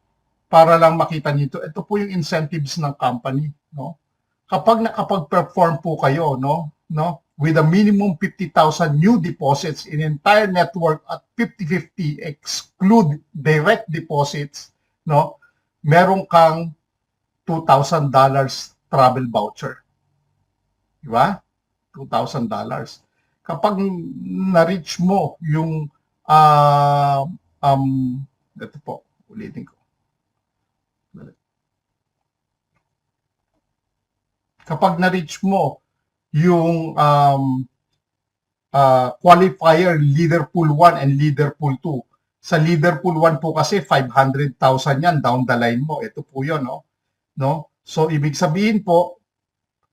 [SPEAKER 1] Para lang makita nito. Ito po yung incentives ng company, no? Kapag nakapag-perform po kayo, no, with a minimum 50,000 new deposits in entire network at 50-50 exclude direct deposits, no, meron kang $2,000 travel voucher. Di ba? $2,000. Kapag na-reach mo yung ito po, ulitin ko. Kapag na-reach mo yung qualifier Leader Pool 1 and Leader Pool 2. Sa Leader Pool 1 po kasi 500,000 yan down the line mo. Ito po yun, no? So, ibig sabihin po,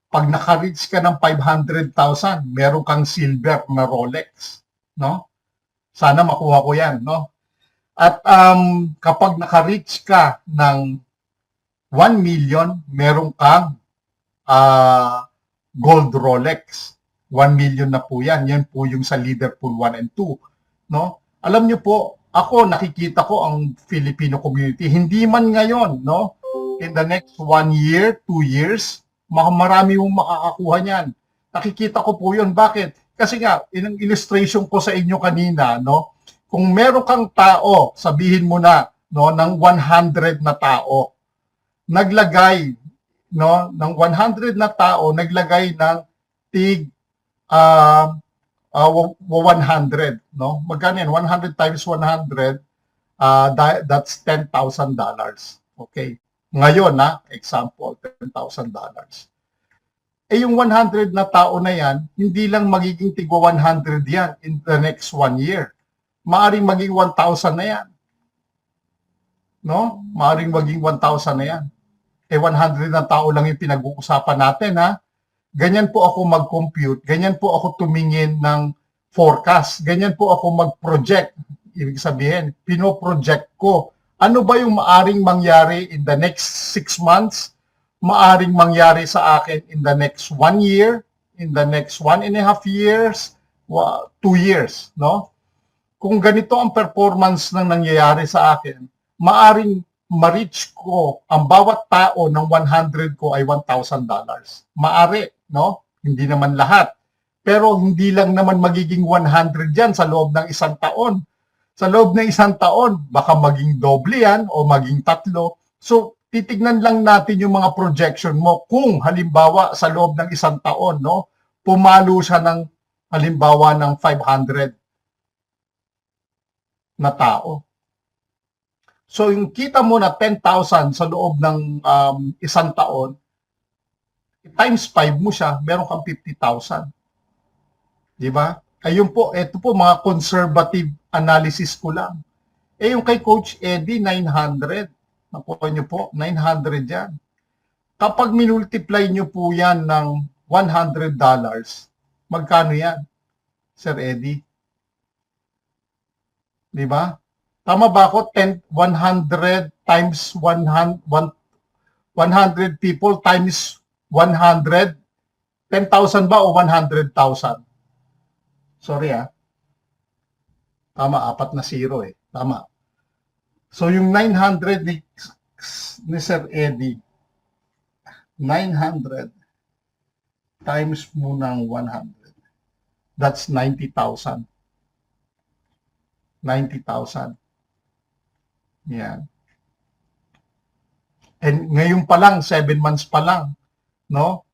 [SPEAKER 1] pag naka-reach ka ng 500,000, meron kang silver na Rolex, no? Sana makuha ko yan, no? At kapag naka-reach ka ng 1 million, meron kang gold Rolex. 1 million na po yan. Yan po yung sa Leader Pool 1 and 2. No? Alam niyo po, ako nakikita ko ang Filipino community. Hindi man ngayon, no? In the next 1 year, 2 years, marami mong makakakuha niyan. Nakikita ko po yun. Bakit? Kasi nga, in illustration ko sa inyo kanina, no? Kung meron kang tao, sabihin mo na, no, ng 100 na tao, naglagay, no, ng 100 na tao, naglagay ng tig 100, no? Magkano yan? 100 times 100, that's $10,000. Okay. Ngayon, example, $10,000. Yung 100 na tao na yan, hindi lang magiging tigwa 100 yan in the next 1 year. Maaring maging 1,000 na yan. No? Maaring maging 1,000 na yan. 100 na tao lang yung pinag-uusapan natin, ha? Ganyan po ako mag-compute, ganyan po ako tumingin ng forecast, ganyan po ako mag-project. Ibig sabihin, pino-project ko. Ano ba yung maaring mangyari in the next 6 months? Maaring mangyari sa akin in the next 1 year, in the next 1.5 years, 2 years, no? Kung ganito ang performance na nangyayari sa akin, maaring ma-reach ko ang bawat tao ng 100 ko ay $1,000. Maari, no? Hindi naman lahat. Pero hindi lang naman magiging 100 yan sa loob ng 1 taon. Sa loob ng 1 taon, baka maging doble yan o maging 3. So, titignan lang natin yung mga projection mo kung halimbawa sa loob ng 1 taon, no? pumalo siya ng halimbawa ng 500 na tao. So yung kita mo na 10,000 sa loob ng isang taon, times 5 mo siya, meron kang 50,000. Di ba? Ayun po, ito po mga conservative analysis ko lang. Yung kay Coach Eddie, 900. Nakuha nyo po, 900 yan. Kapag minultiply nyo po yan ng $100, magkano yan, Sir Eddie? Di ba? Tama ba ako? 100 times 100 people times 100? 10,000 ba o 100,000? Sorry Tama, 4 na 0 eh. Tama. So yung 900 ni Sir Eddie, 900 times mo ng 100. That's 90,000. 90,000. Yan. And ngayon pa lang, 7 months pa lang, no?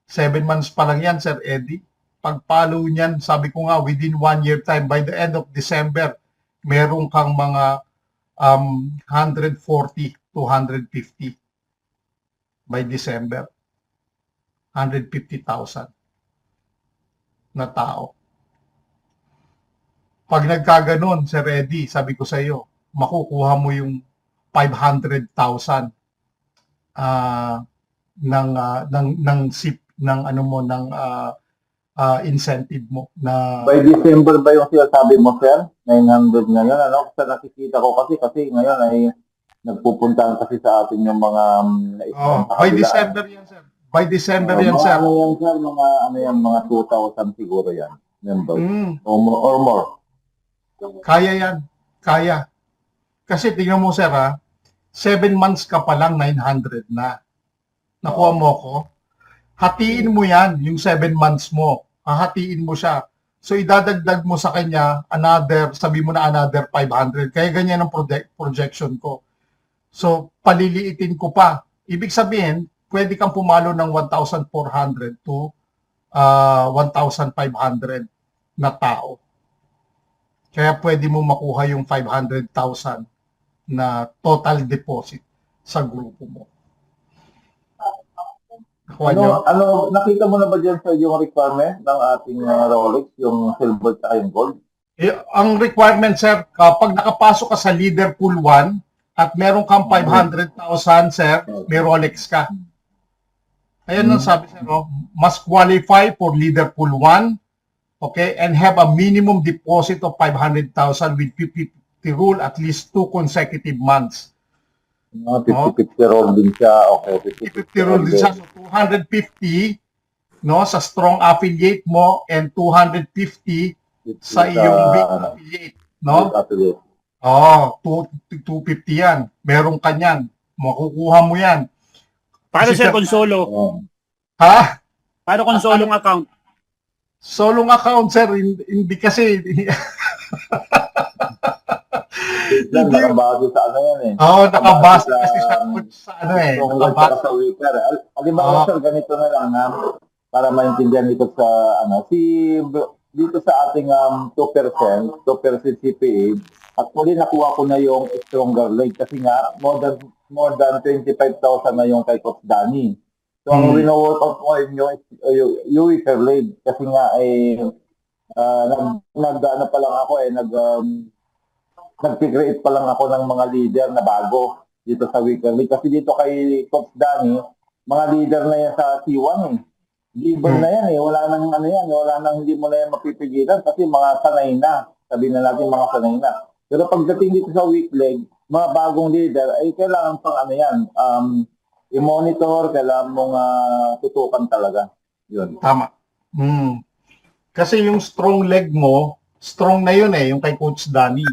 [SPEAKER 1] 7 months pa lang yan, Sir Eddie. Pag-follow niyan, sabi ko nga, within 1 year time, by the end of December, meron kang mga 140 to 150 by December. 150,000 na tao. Pag nagkaganon, Sir Eddie, sabi ko sa iyo, makukuha mo yung 500,000 ng SIP ng ano mo ng incentive mo na
[SPEAKER 6] By December ba yung sinasabi mo, sir? 900 ngayon, ano? Sa nakikita ko kasi ngayon ay nagpupuntahan kasi sa atin yung mga
[SPEAKER 1] by December yan, sir. By December yan,
[SPEAKER 6] mga
[SPEAKER 1] sir.
[SPEAKER 6] Ano yan, sir? Mga 2,000 siguro yan. Members. Or more.
[SPEAKER 1] Kaya yan. Kaya. Kasi tingnan mo, sir, 7 months ka pa lang, 900 na. Nakuha mo ko? Hatiin mo yan, yung 7 months mo. Hahatiin mo siya. So, idadagdag mo sa kanya sabi mo na another 500. Kaya ganyan ang projection ko. So, paliliitin ko pa. Ibig sabihin, pwede kang pumalo ng 1,400 to 1,500 na tao. Kaya pwede mo makuha yung 500,000 na total deposit sa grupo mo.
[SPEAKER 6] Nakita mo na ba dyan sa yung requirement ng ating Rolex, yung silver at yung gold?
[SPEAKER 1] Ang requirement, sir, kapag nakapasok ka sa leader pool 1 at meron kang 500,000, sir, may Rolex ka. Ayan ang sabi, sir, must qualify for leader pool 1, okay, and have a minimum deposit of 500,000 with 50 rule at least 2 consecutive months.
[SPEAKER 6] 50-50 roll din siya. Okay,
[SPEAKER 1] 50 roll din siya. So 250 sa strong affiliate mo and 250 sa iyong weak affiliate, no?
[SPEAKER 6] Affiliate.
[SPEAKER 1] 250 yan. Meron ka niyan. Makukuha mo yan.
[SPEAKER 2] Paano,
[SPEAKER 1] Kasi
[SPEAKER 2] sir, kung solo?
[SPEAKER 1] Ha?
[SPEAKER 2] Paano kung solong account?
[SPEAKER 1] Solong account, sir, hindi kasi
[SPEAKER 6] Nakabase sa ano yan eh.
[SPEAKER 1] nakabase kasi sa ano eh.
[SPEAKER 6] Nakabase sa weaker. Halimbawa, sir, ganito na lang para maintindihan dito sa dito sa ating 2% CPA, actually nakuha ko na yung stronger leg kasi nga more than 25,000 na yung kay Coach Danny. So ang wino-work out ko yung weaker leg kasi nga ay nag-ano pa lang ako nag-create pa lang ako ng mga leader na bago dito sa weaker league. Kasi dito kay Coach Danny, mga leader na yan sa T1 eh. Given na yan eh. Wala nang hindi mo na yan mapipigilan kasi mga sanay na. Sabihin na natin mga sanay na. Pero pagdating dito sa weak leg, mga bagong leader, ay kailangan pang i-monitor, kailangan mong tutukan talaga. Yun.
[SPEAKER 1] Tama. Kasi yung strong leg mo, strong na yun eh, yung kay Coach Danny.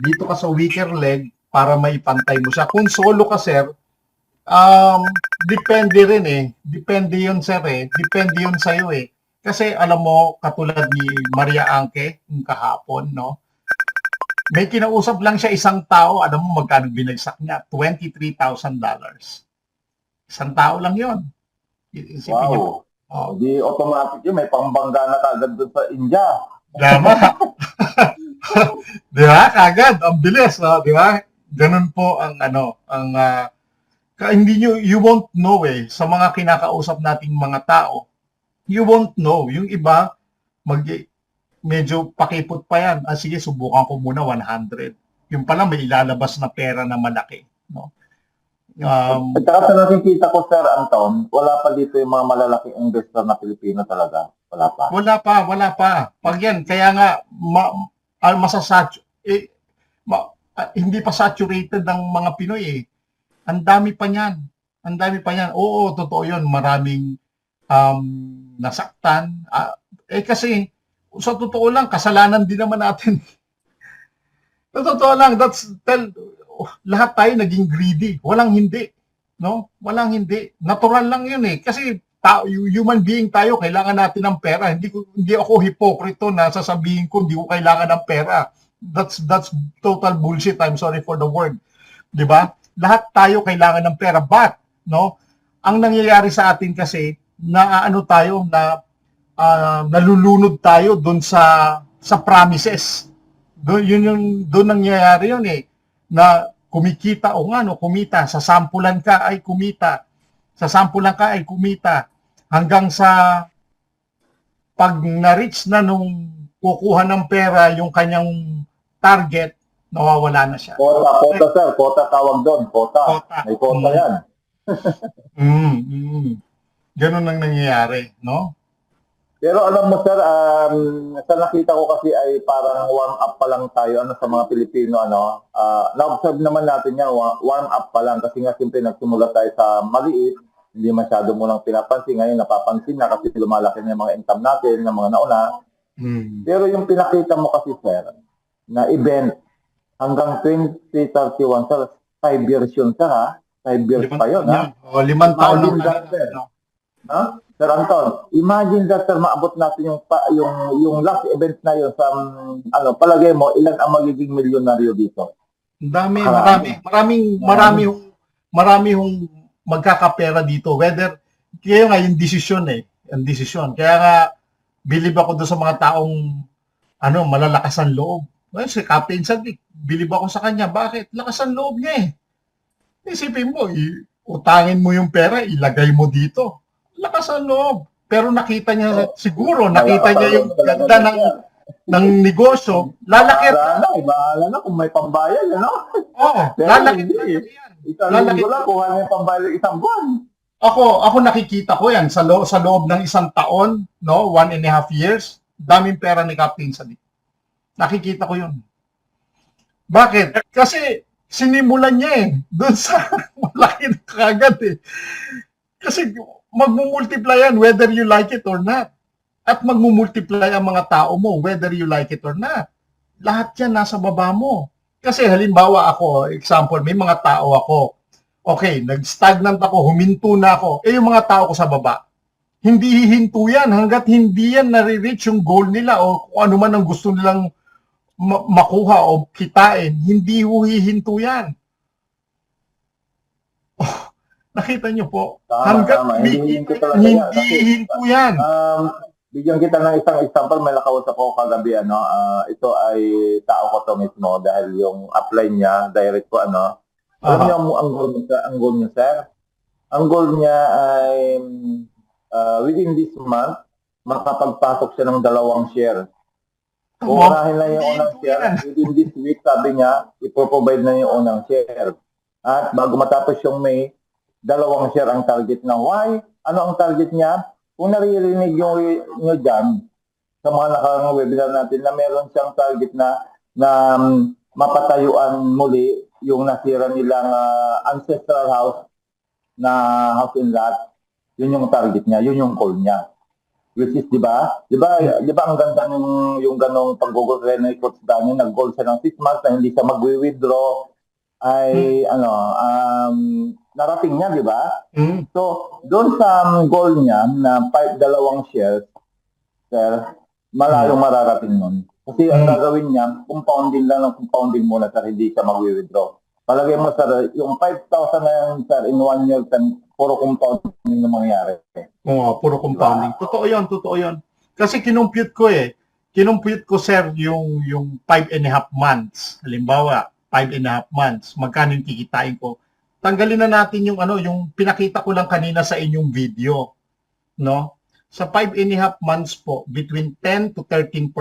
[SPEAKER 1] Dito ka sa weaker leg para maipantay mo siya. Kung solo ka, sir, depende rin eh. Depende yun, sir eh. Depende yun sa'yo eh. Kasi alam mo, katulad ni Maria Angke, yung kahapon, no? May kinausap lang siya isang tao, alam mo magkano binagsak niya? $23,000. Isang tao lang yun. Isipin niyo.
[SPEAKER 6] Wow.
[SPEAKER 1] Oh,
[SPEAKER 6] Di automatic yun, may pangbangga na kagad doon sa India.
[SPEAKER 1] tama. Di ba? Kagad, ang bilis, no? Di ba? Ganun po ang hindi nyo, you won't know sa mga kinakausap nating mga tao. You won't know. Yung iba, medyo pakipot pa yan. Sige, subukan ko muna 100. Yung pala may ilalabas na pera na malaki, no?
[SPEAKER 6] At saka sa nakikita ko, Sir Anton, wala pa dito yung mga malalaking investor na Pilipino talaga. Wala pa.
[SPEAKER 1] Wala pa. Pag yan, kaya nga, hindi pa saturated ang mga Pinoy Ang dami pa niyan. Oo, totoo yun. Maraming nasaktan. Kasi, sa totoo lang, kasalanan din naman natin. Sa totoo lang, lahat tayo naging greedy. Walang hindi. No? Walang hindi. Natural lang yun Kasi human being tayo, kailangan natin ng pera. Hindi ako hipokrito na sasabihin ko hindi ko kailangan ng pera. That's total bullshit. I'm sorry for the word. 'Di ba? Lahat tayo kailangan ng pera. But, no, ang nangyayari sa atin kasi nalulunod tayo doon sa promises. Doon nangyayari yun na kumikita kumita, sasampulan ka ay kumita, hanggang sa pag na-reach na nung kukuha ng pera yung kanyang target, nawawala na siya.
[SPEAKER 6] Quota, sir. Quota tawag doon. Quota. May quota yan.
[SPEAKER 1] Ganun ang nangyayari, no?
[SPEAKER 6] Pero alam mo, sir, sa nakita ko kasi ay parang warm up pa lang tayo sa mga Pilipino. Na-observe naman natin yan, warm up pa lang kasi nga simple nagsimula tayo sa maliit, hindi masyado mo lang pinapansin. Ngayon napapansin na kasi lumalaki na yung mga income natin, ng mga nauna. Pero yung pinakita mo kasi, sir, na event hanggang 2031, sir, 5 years yun, sir, ha? 5 years pa yun, ha?
[SPEAKER 1] 5 taon
[SPEAKER 6] Imagine that, sir. Ha? Sir Anton, imagine that, sir, maabot natin yung last event na yun sa, palagay mo, ilan ang magiging milyonaryo dito?
[SPEAKER 1] Marami hong magkakapera dito. Whether, kaya nga yung desisyon. Kaya nga, bilib ako doon sa mga taong, malalakas ang loob. Si Captain Sadik, bilib ako sa kanya. Bakit? Lakas ang loob niya Isipin mo, utangin mo yung pera, ilagay mo dito. Lakas ang loob. Pero nakita niya yung ganda ng negosyo, lalaki at
[SPEAKER 6] bahala na kung may pambayad,
[SPEAKER 1] Oo, lalaki yan.
[SPEAKER 6] Lalaki lang kuha na yung pambayad isang buwan.
[SPEAKER 1] Ako nakikita ko yan sa loob ng isang taon, 1.5 years, daming pera ni Captain Sadik. Nakikita ko yun. Bakit? Kasi sinimulan niya doon sa malaki na kagad Kasi magmumultiply yan whether you like it or not. At magmumultiply ang mga tao mo whether you like it or not. Lahat yan nasa baba mo. Kasi halimbawa ako, example, may mga tao ako. Okay, nag-stagnant ako, huminto na ako. Yung mga tao ko sa baba, hindi hihinto yan hanggat hindi yan nare-reach yung goal nila o kung ano man ang gusto nilang makuha o kitain, hindi hihinto yan. Nakita niyo po, hanggat hindi hihinto yan.
[SPEAKER 6] Bigyan kita ng isang example, may nakausap ko kagabi, ito ay tao ko to mismo dahil yung upline niya, direct ko, alam niyo ang goal niya, sir? Ang goal niya ay within this month, makapagpasok siya ng 2 share. Unahin lang yung unang share. Within this week, sabi niya, ipoprovide na yung unang share. At bago matapos yung May, 2 share ang target na. Why? Ano ang target niya? Kung naririnig nyo dyan, sa mga nakarang webinar natin, na meron siyang target na mapatayuan muli yung nasira nilang ancestral house na house in lot. Yun yung target niya, yun yung goal niya. Which is, di ba ang ganda yung ganong pag-google ni Coach Daniel, nag-goal siya ng 6 months na hindi siya mag-withdraw, ay, narating niya, di ba? So, doon sa goal niya na 2 shares, sir, malayong mararating nun. Kasi ang gagawin niya, compounding muna, sir, hindi siya mag-withdraw. Palagay mo, sir, yung 5,000 na yan, sir, in 1 year, puro compounding na mangyayari.
[SPEAKER 1] Oo, puro compounding. Totoo yun. Kasi kinumpute ko sir yung 5.5 months. Halimbawa, 5.5 months. Magkano yung kikitain ko? Tanggalin na natin yung pinakita ko lang kanina sa inyong video, no? Sa 5.5 months po, between 10 to 13%,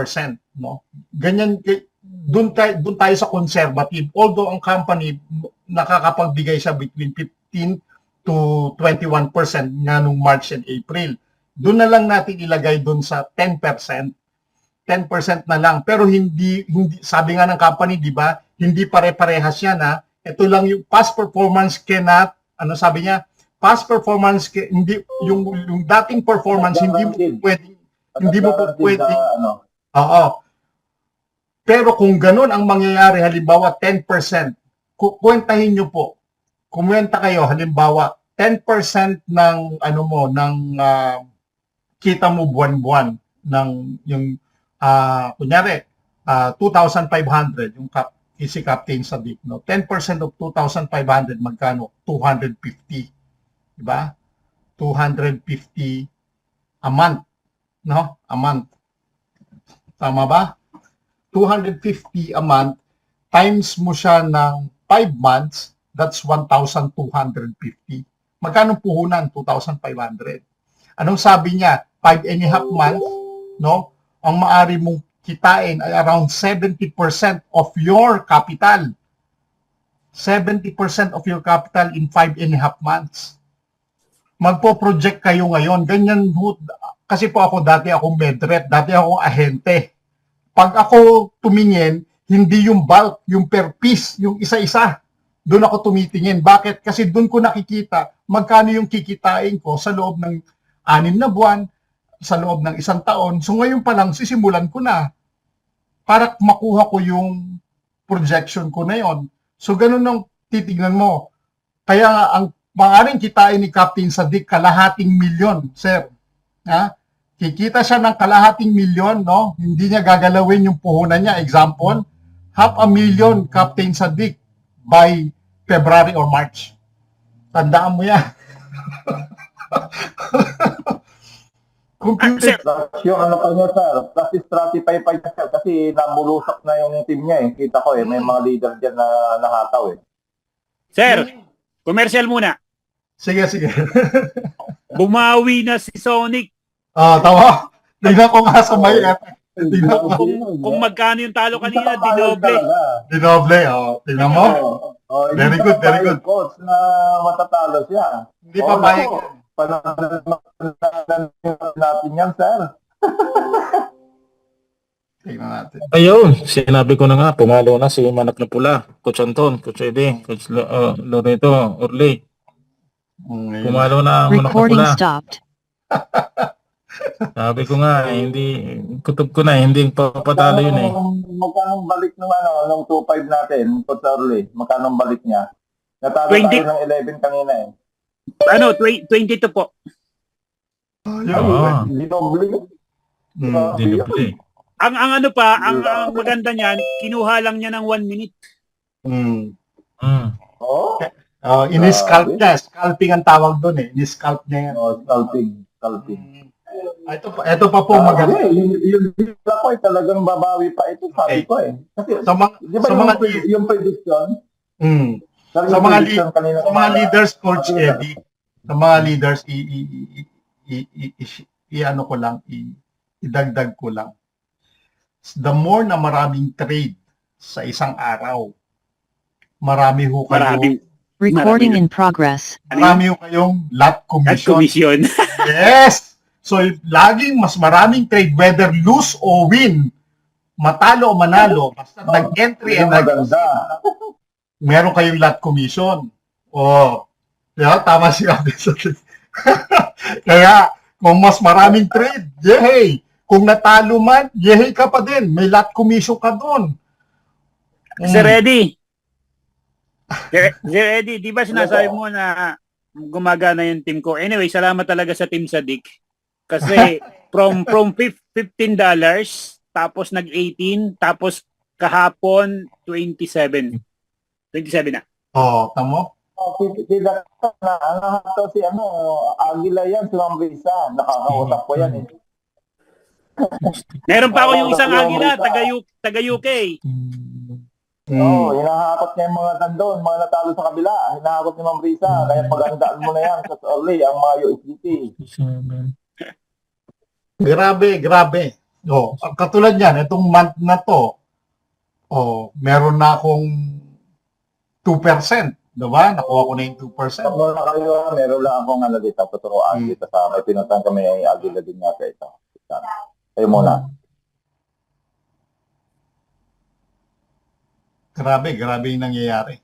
[SPEAKER 1] no? Ganyan, doon tayo sa conservative. Although ang company nakakapagbigay siya between 15 to 21% nga nung March and April. Doon na lang natin ilagay doon sa 10%. 10% na lang. Pero hindi sabi nga ng company, di ba? Hindi pare-parehas yan, ha? Ito lang yung past performance cannot, sabi niya? Past performance hindi yung dating performance hindi mo pwedeng. Oo. Pero kung ganun ang mangyayari, halimbawa 10%, kwentahin nyo po. Kumwenta kayo, halimbawa 10% ng kita mo buwan-buwan ng yung kunyari 2,500 yung si Captain Sadik, no? 10% of 2,500 magkano? 250. Diba? 250 a month, no? A month. Tama ba? 250 a month times mo siya ng 5 months, that's 1,250. Magkano puhunan? 2,500. Anong sabi niya? 5.5 months, no? Ang maari mong kitain ay around 70% of your capital. 70% of your capital in 5.5 months. Magpo-project kayo ngayon. Ganyan, kasi po ako, dati akong medrep, dati akong ahente. Pag ako tumingin, hindi yung bulk, yung per piece, yung isa-isa. Doon ako tumitingin. Bakit? Kasi doon ko nakikita magkano yung kikitain ko sa loob ng 6 na buwan, sa loob ng 1 taon. So ngayon pa lang, sisimulan ko na para makuha ko yung projection ko na yon. So ganun ang titignan mo. Kaya nga, ang maaaring kitain ni Captain Sadik, 250,000, sir. Ha? Kikita siya ng 250,000, no? Hindi niya gagalawin yung puhunan niya. Example, 500,000 Captain Sadik by February or March. Tandaan mo yan. Computer.
[SPEAKER 6] Yung ano pa niya, sir, kasi stratify pa niya, sir, kasi nabulusok na yung team niya eh. Kita ko eh, may mga leader dyan na nahataw eh.
[SPEAKER 2] Sir, commercial muna.
[SPEAKER 1] Sige.
[SPEAKER 2] Bumawi na si Sonic.
[SPEAKER 1] Tama. Tingnan ko nga sa may tingnan ko.
[SPEAKER 2] Kung magkano yung talo kanina, dinoble.
[SPEAKER 1] Dinoble, tingnan mo. Very good.
[SPEAKER 6] Coach na matatalo siya.
[SPEAKER 1] Hindi pa bayag.
[SPEAKER 6] Pananalan natin yan, sir.
[SPEAKER 1] Tingnan natin.
[SPEAKER 3] Ayun, sinabi ko na nga, pumalo na si Manak na Pula, Coach Anton, Coach Eddie, Coach Loreto, Orly. Pumalo na ang Manak na
[SPEAKER 5] Recording
[SPEAKER 3] Pula.
[SPEAKER 5] stopped.
[SPEAKER 3] Sabi ko nga, kutob ko na, hindi papatalo yun eh.
[SPEAKER 6] Magkano balik ng nung 2.5 natin, Coach Orly? Magkano balik niya? Natalo
[SPEAKER 2] 20.
[SPEAKER 6] tayo ng 11 kanina eh.
[SPEAKER 2] 22 po.
[SPEAKER 6] Dinoble.
[SPEAKER 3] Dinubli.
[SPEAKER 2] Ang maganda niyan, kinuha lang niya ng 1 minute.
[SPEAKER 6] Oh?
[SPEAKER 1] Ini-scalp niya. Scalping ang tawag doon eh. Ini-scalp niya yan.
[SPEAKER 6] Scalping.
[SPEAKER 1] Ito pa po maganda.
[SPEAKER 6] Yung dila ko ay talagang babawi pa ito, sabi ko eh. Kasi, di ba yung prediction?
[SPEAKER 1] Sa mga leaders, Coach Eddie, sa mga leaders, i-ano ko lang, idagdag ko lang. The more na maraming trade sa isang araw, marami ho kayong
[SPEAKER 5] Recording in progress.
[SPEAKER 1] marami ho kayong lot
[SPEAKER 2] At
[SPEAKER 1] commission.
[SPEAKER 2] commission.
[SPEAKER 1] Yes! So, laging mas maraming trade, whether lose or win, matalo o manalo, basta nag-entry and
[SPEAKER 6] maganda.
[SPEAKER 1] meron kayong lot commission. Diba? Tama si Captain Sadik. Kaya, kung mas maraming trade, yehey! Kung natalo man, yehey ka pa din. May lot commission ka doon.
[SPEAKER 2] Sir Eddie. Sir Eddie, di ba sinasabi mo na gumagana yung team ko? Anyway, salamat talaga sa Team Sadik. Kasi from $15, tapos nag-18, tapos kahapon 27. 27 na.
[SPEAKER 1] Tamo?
[SPEAKER 6] Kita na, to si Aguila yan, si Ma'am Risa. Nakakausap ko yan eh.
[SPEAKER 2] Meron pa ako yung isang
[SPEAKER 6] Oo,
[SPEAKER 2] Agila,
[SPEAKER 6] Risa.
[SPEAKER 2] taga UK.
[SPEAKER 6] Oo, hinahakot niya yung mga nandun, mga natalo sa kabila. Hinahakot ni Ma'am Risa. Kaya pagandaan mo na yan sa early, ang mga USDT.
[SPEAKER 1] Grabe. Katulad yan, itong month na to, meron na akong 2%. Diba? Nakuha ko na yung 2%.
[SPEAKER 6] Pag muna kayo, meron lang akong dito, tuturuan dito sa may pinuntahan kami ay Aguila din nga ito. Kayo muna.
[SPEAKER 1] Grabe yung nangyayari.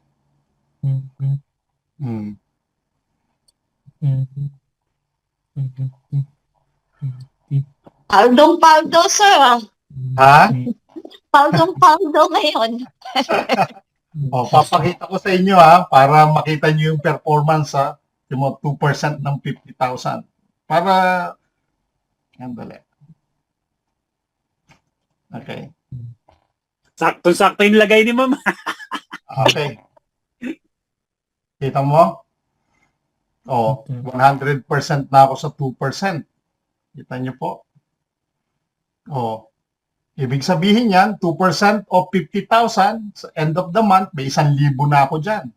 [SPEAKER 7] Paldong-paldo, sir.
[SPEAKER 1] Ha?
[SPEAKER 7] Paldong-paldo ngayon.
[SPEAKER 1] Papakita ko sa inyo para makita niyo yung performance yung 2% ng 50,000. Para, andali. Okay.
[SPEAKER 2] Sakto-sakto yung lagay ni Ma'am.
[SPEAKER 1] Okay. Kita mo? 100% na ako sa 2%. Kita niyo po? Ibig sabihin yan, 2% of 50,000, sa end of the month, may 1,000 na ako dyan.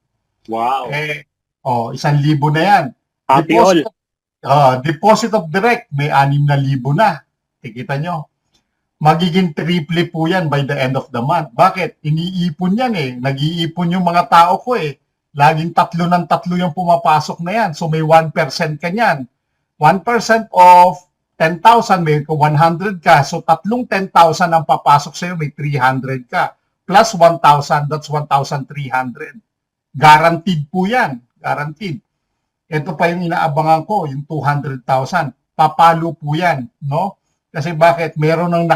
[SPEAKER 2] Wow.
[SPEAKER 1] 1,000 na yan.
[SPEAKER 2] Happy all.
[SPEAKER 1] Deposit of direct, may 6,000 na. Kita nyo? Magiging triple po yan by the end of the month. Bakit? Iniipon yan eh. Nag-iipon yung mga tao ko eh. Laging 3 ng 3 yung pumapasok na yan. So may 1% ka yan. 1% of 10,000, may 100 ka. So, 10,000 ang papasok sa'yo, may 300 ka. Plus 1,000, that's 1,300. Guaranteed po yan. Guaranteed. Ito pa yung inaabangan ko, yung 200,000. Papalo po yan, no? Kasi bakit? Meron na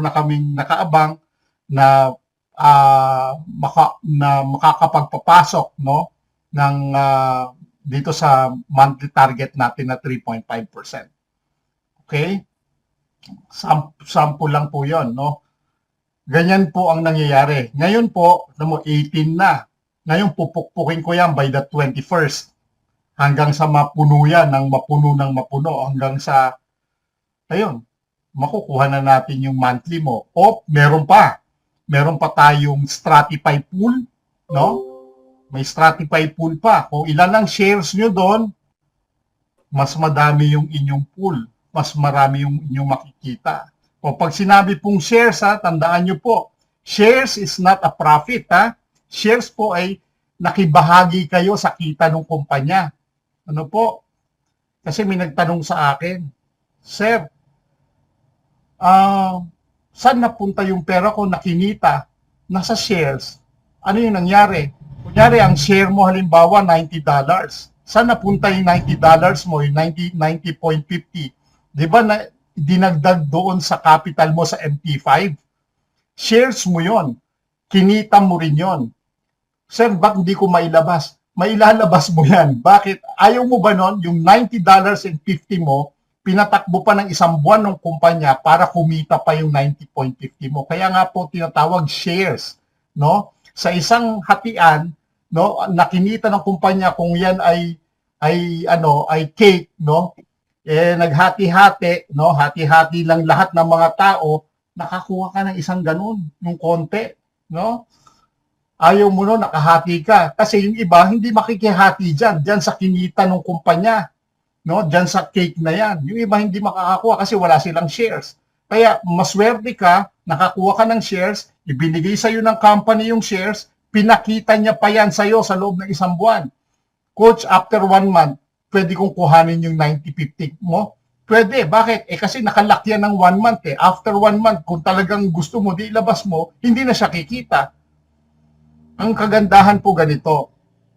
[SPEAKER 1] kaming nakaabang na makakapagpapasok, no? Ng dito sa monthly target natin na 3.5%. Okay? Sample lang po yon, no? Ganyan po ang nangyayari. Ngayon po, 18 na. Ngayon, pupukpukin ko yan by the 21st. Hanggang sa mapuno yan, ng mapuno. Hanggang sa, ayun, makukuha na natin yung monthly mo. Meron pa. Meron pa tayong Stratify pool, no? May Stratify pool pa. Kung ilan ang shares nyo doon, mas madami yung inyong pool. Mas marami yung inyong makikita. Pag sinabi pong shares, tandaan nyo po, shares is not a profit. Shares po ay nakibahagi kayo sa kita ng kumpanya. Ano po? Kasi may nagtanong sa akin, Sir, saan napunta yung pera ko na kinita? Nasa shares. Ano yung nangyari? Kunyari, ang share mo halimbawa $90. Saan napunta yung $90 mo, yung 90.50? Di ba na dinagdag doon sa capital mo sa MT5? Shares mo yon, kinita mo rin yon. Sir, bakit hindi ko mailabas? Mailalabas mo yan. Bakit? Ayaw mo ba nun, yung $90.50 mo, pinatakbo pa ng isang buwan ng kumpanya para kumita pa yung 90.50 mo. Kaya nga po tinatawag shares, no? Sa isang hatian, no, nakinita ng kumpanya kung yan ay cake, no? Naghati-hati, no? Hati-hati lang lahat ng mga tao, nakakuha ka ng isang ganun, yung konti, no? Ayaw mo no, nakahati ka. Kasi yung iba, hindi makikihati dyan sa kinita ng kumpanya, no? Dyan sa cake na yan. Yung iba hindi makakakuha kasi wala silang shares. Kaya maswerte ka, nakakuha ka ng shares, ibinigay sa'yo ng company yung shares, pinakita niya pa yan sa'yo sa loob ng isang buwan. Coach, after 1 month, pwede kong kuhanin yung 90-50 mo? Pwede. Bakit? Kasi nakalock yan ng 1 month eh. After 1 month, kung talagang gusto mo, di ilabas mo, hindi na siya kikita. Ang kagandahan po ganito,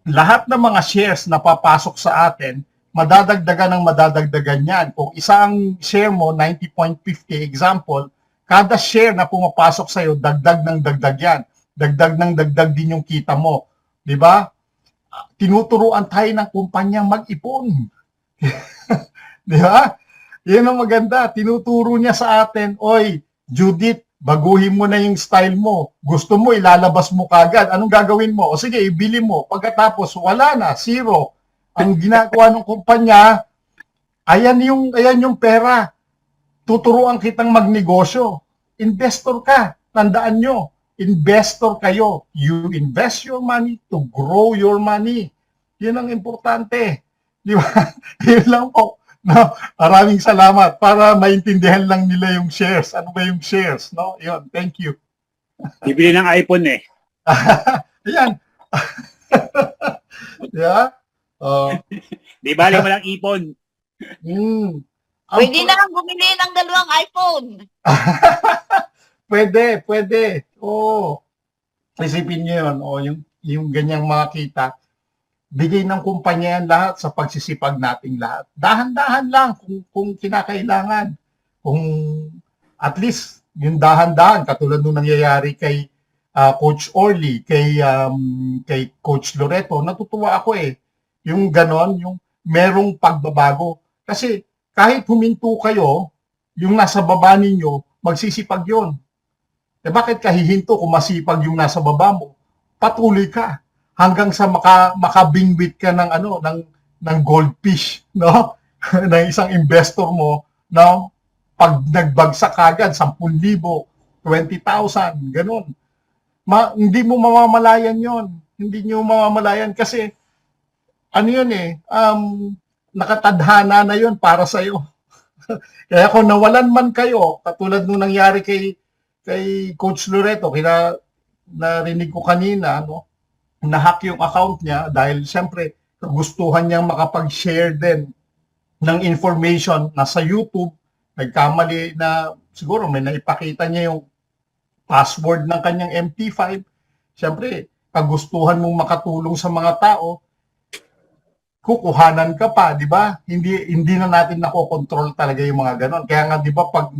[SPEAKER 1] lahat ng mga shares na papasok sa atin, madadagdagan yan. Kung isang share mo, 90.50, example, kada share na pumapasok sa'yo, dagdag ng dagdag yan. Dagdag ng dagdag din yung kita mo. Di ba? Tinuturuan tayo ng kumpanya mag-ipon. Di ba? Yan ang maganda. Tinuturo niya sa atin, oy, Judith, baguhin mo na yung style mo. Gusto mo, ilalabas mo kagad. Anong gagawin mo? O sige, ibili mo. Pagkatapos, wala na, zero. Ang ginagawa ng kumpanya, ayan yung pera. Tuturuan kitang magnegosyo. Investor ka. Tandaan nyo, investor kayo. You invest your money to grow your money. Yun ang importante. Di ba? Yun lang po. No, maraming salamat para maintindihan lang nila yung shares. Ano ba yung shares? No? Yun, thank you.
[SPEAKER 2] Bibili ng iPhone eh.
[SPEAKER 1] Ayan. Yeah. Oh.
[SPEAKER 2] Di bali mo lang ipon.
[SPEAKER 1] Mm.
[SPEAKER 7] Pwede na lang bumili ng 2 iPhone.
[SPEAKER 1] Pwede. Oo. Isipin niyo yun. O, yung ganyang mga kita. Bigay ng kumpanya yan lahat sa pagsisipag nating lahat. Dahan-dahan lang kung kinakailangan. Kung at least yung dahan-dahan, katulad nung nangyayari kay Coach Orly, kay Coach Loreto, natutuwa ako eh. Yung ganon, yung merong pagbabago. Kasi kahit huminto kayo, yung nasa baba ninyo, magsisipag yun. Eh bakit kahihinto kung masipag yung nasa baba mo? Patuloy ka hanggang sa makabingwit ka ng goldfish, no? ng isang investor mo, no? Pag nagbagsak agad 10,000, 20,000, ganun. Hindi mo mamamalayan 'yon. Hindi niyo mamamalayan kasi ano 'yun eh, nakatadhana na 'yon para sa iyo. Kaya kung nawalan man kayo, katulad nung nangyari kay Coach Loreto, narinig ko kanina, no? Na-hack yung account niya dahil siyempre gustuhan niyang makapag-share din ng information na sa YouTube. Nagkamali na siguro may naipakita niya yung password ng kanyang MT5. Siyempre, kagustuhan mong makatulong sa mga tao, kukuhanan ka pa, di ba? Hindi na natin nakokontrol talaga yung mga ganon. Kaya nga, di ba, pag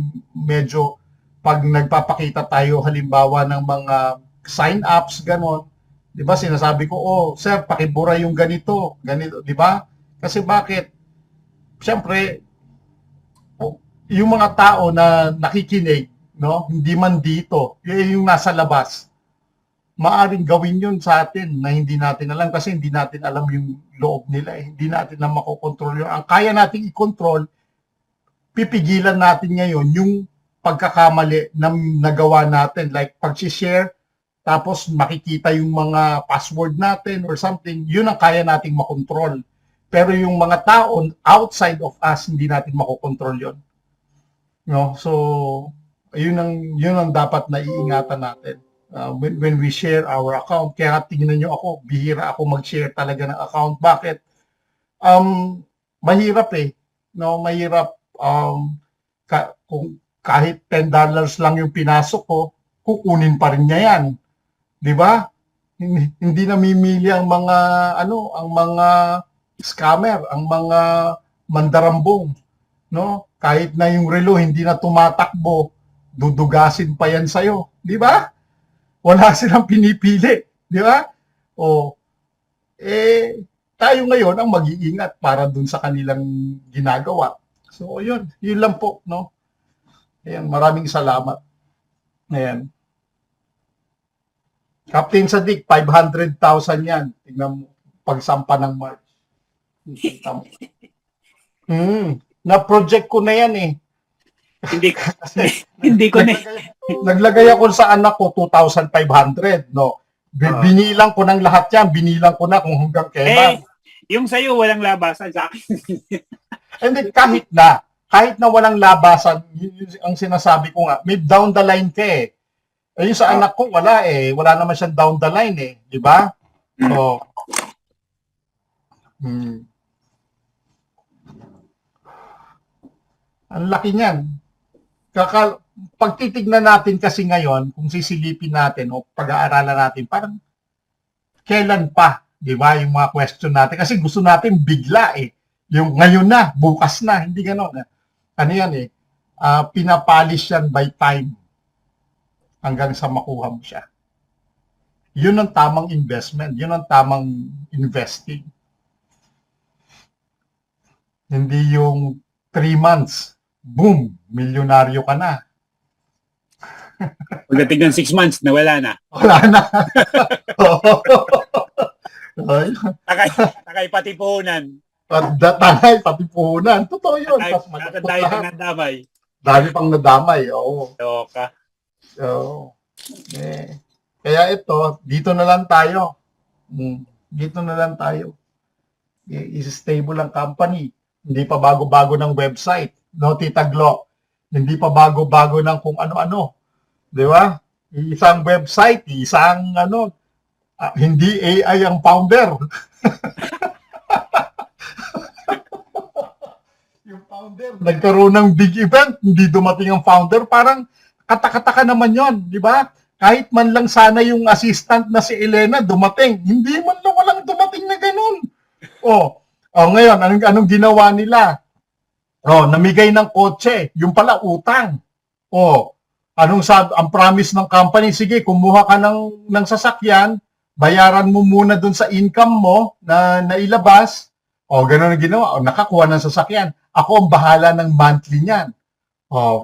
[SPEAKER 1] nagpapakita tayo halimbawa ng mga sign-ups, ganon, di ba, sinasabi ko, oh, sir, pakibura yung ganito, di ba? Kasi bakit? Siyempre, yung mga tao na nakikinig, no, hindi man dito, yung nasa labas, maaring gawin yun sa atin na hindi natin alam kasi hindi natin alam yung loob nila. Hindi natin na makokontrol yun. Ang kaya nating i-control, pipigilan natin ngayon yung pagkakamali na nagawa natin. Like pag-share, tapos makikita yung mga password natin or something, yun ang kaya nating makontrol. Pero yung mga tao outside of us, hindi natin makokontrol yun. No? So, yun ang dapat na iingatan natin. When we share our account. Kaya tingnan nyo ako, bihira ako mag-share talaga ng account. Bakit? Mahirap eh. No, mahirap. Kung kahit $10 lang yung pinasok ko, kukunin pa rin niya yan. 'Di ba? Hindi namimili ang mga scammer, ang mga mandarambong, no? Kahit na yung relo hindi na tumatakbo, dudugasin pa yan sa'yo. 'Di ba? Wala silang pinipili. 'Di ba? Tayo ngayon ang mag-iingat para dun sa kanilang ginagawa. So, yun lang po, no? Ayan, maraming salamat. Ayan. Captain Sadiq, 500,000 yan. Tingnan mo, pagsampa ng March. Na-project ko na yan eh.
[SPEAKER 2] Hindi ko na.
[SPEAKER 1] Naglagay ako sa anak ko 2,500, no? Binilang ko ng lahat yan. Binilang ko na kung hanggang kailan.
[SPEAKER 2] Yung sa'yo walang labasan sa akin.
[SPEAKER 1] Hindi, kahit na walang labasan, yun ang sinasabi ko nga, may down the line ka eh. Yung sa anak ko, wala eh. Wala naman siyang down the line eh. Di ba? So, ang laki niyan. Pag titignan natin kasi ngayon, kung sisilipin natin o pag-aaralan natin, parang kailan pa, di ba, yung mga question natin. Kasi gusto natin bigla eh. Yung ngayon na, bukas na, hindi gano'n. Ano yan eh, pinapolish yan by time hanggang sa makuha mo siya. Yun ang tamang investment. Yun ang tamang investing. Hindi yung 3 months, boom, milyonaryo ka na.
[SPEAKER 2] Pagdating ng 6 months, nawala na.
[SPEAKER 1] Wala na. Ay,
[SPEAKER 2] Takay pati puhunan.
[SPEAKER 1] tangay, pati puhunan. Totoo yun.
[SPEAKER 2] Takay,
[SPEAKER 1] Tapos malungkot
[SPEAKER 2] dahil
[SPEAKER 1] lahat.
[SPEAKER 2] ng damay.
[SPEAKER 1] Dami pang nadamay. Oo.
[SPEAKER 2] Loka.
[SPEAKER 1] Oo. Kaya ito, dito na lang tayo. Dito na lang tayo. Is-stable ang company. Hindi pa bago-bago ng website. No, Tita Glo? Hindi pa bago-bago ng kung ano-ano. Di ba? Isang website, isang hindi AI ang founder. Yung founder, nagkaroon ng big event, hindi dumating ang founder, parang katakataka naman yon, di ba? Kahit man lang sana yung assistant na si Elena dumating, hindi man lang walang dumating na ganun. Ngayon, anong ginawa nila? Namigay ng kotse, yung pala utang. Ang promise ng company, sige, kumuha ka ng sasakyan, bayaran mo muna dun sa income mo na nailabas. Ganun ang ginawa. Nakakuha ng sasakyan. Ako ang bahala ng monthly niyan.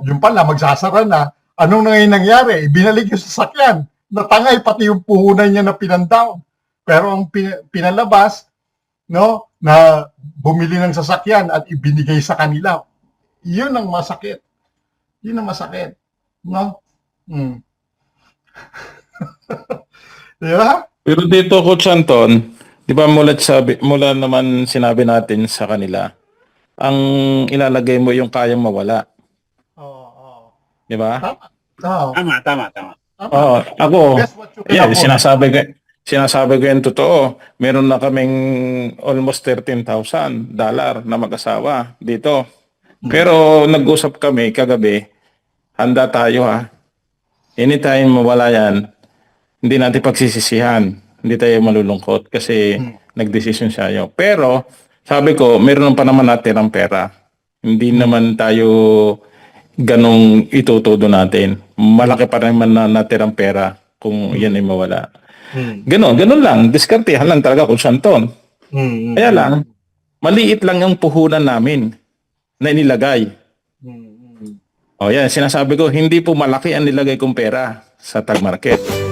[SPEAKER 1] Yung pala, magsasara na. Anong nangyari? Binalik yung sasakyan. Natangay pati yung puhunan niya na pinandown. Pero ang pinalabas, na bumili ng sasakyan at ibinigay sa kanila. Yun ang masakit. Yun ang masakit. No? Di ba?
[SPEAKER 3] Pero dito, Coach Anton, di ba mula naman sinabi natin sa kanila, ang ilalagay mo yung kayang mawala. Di ba?
[SPEAKER 2] Tama.
[SPEAKER 3] Ako,
[SPEAKER 1] Guess what you can afford.
[SPEAKER 3] sinasabi ko yung totoo. Meron na kaming almost $13,000 na mag-asawa dito. Pero nag-usap kami kagabi, handa tayo Anytime mawala yan, hindi natin pagsisisihan. Hindi tayo malulungkot kasi nagdesisyon siya. Pero sabi ko, meron pa naman natin ang pera. Hindi naman tayo ganong itutudo natin. Malaki pa naman na natin ang pera kung yan ay mawala. Ganon lang. Diskartehan lang talaga kung Santon. Kaya lang, maliit lang yung puhunan namin na inilagay. Yan, sinasabi ko, hindi po malaki ang nilagay kong pera sa tag market.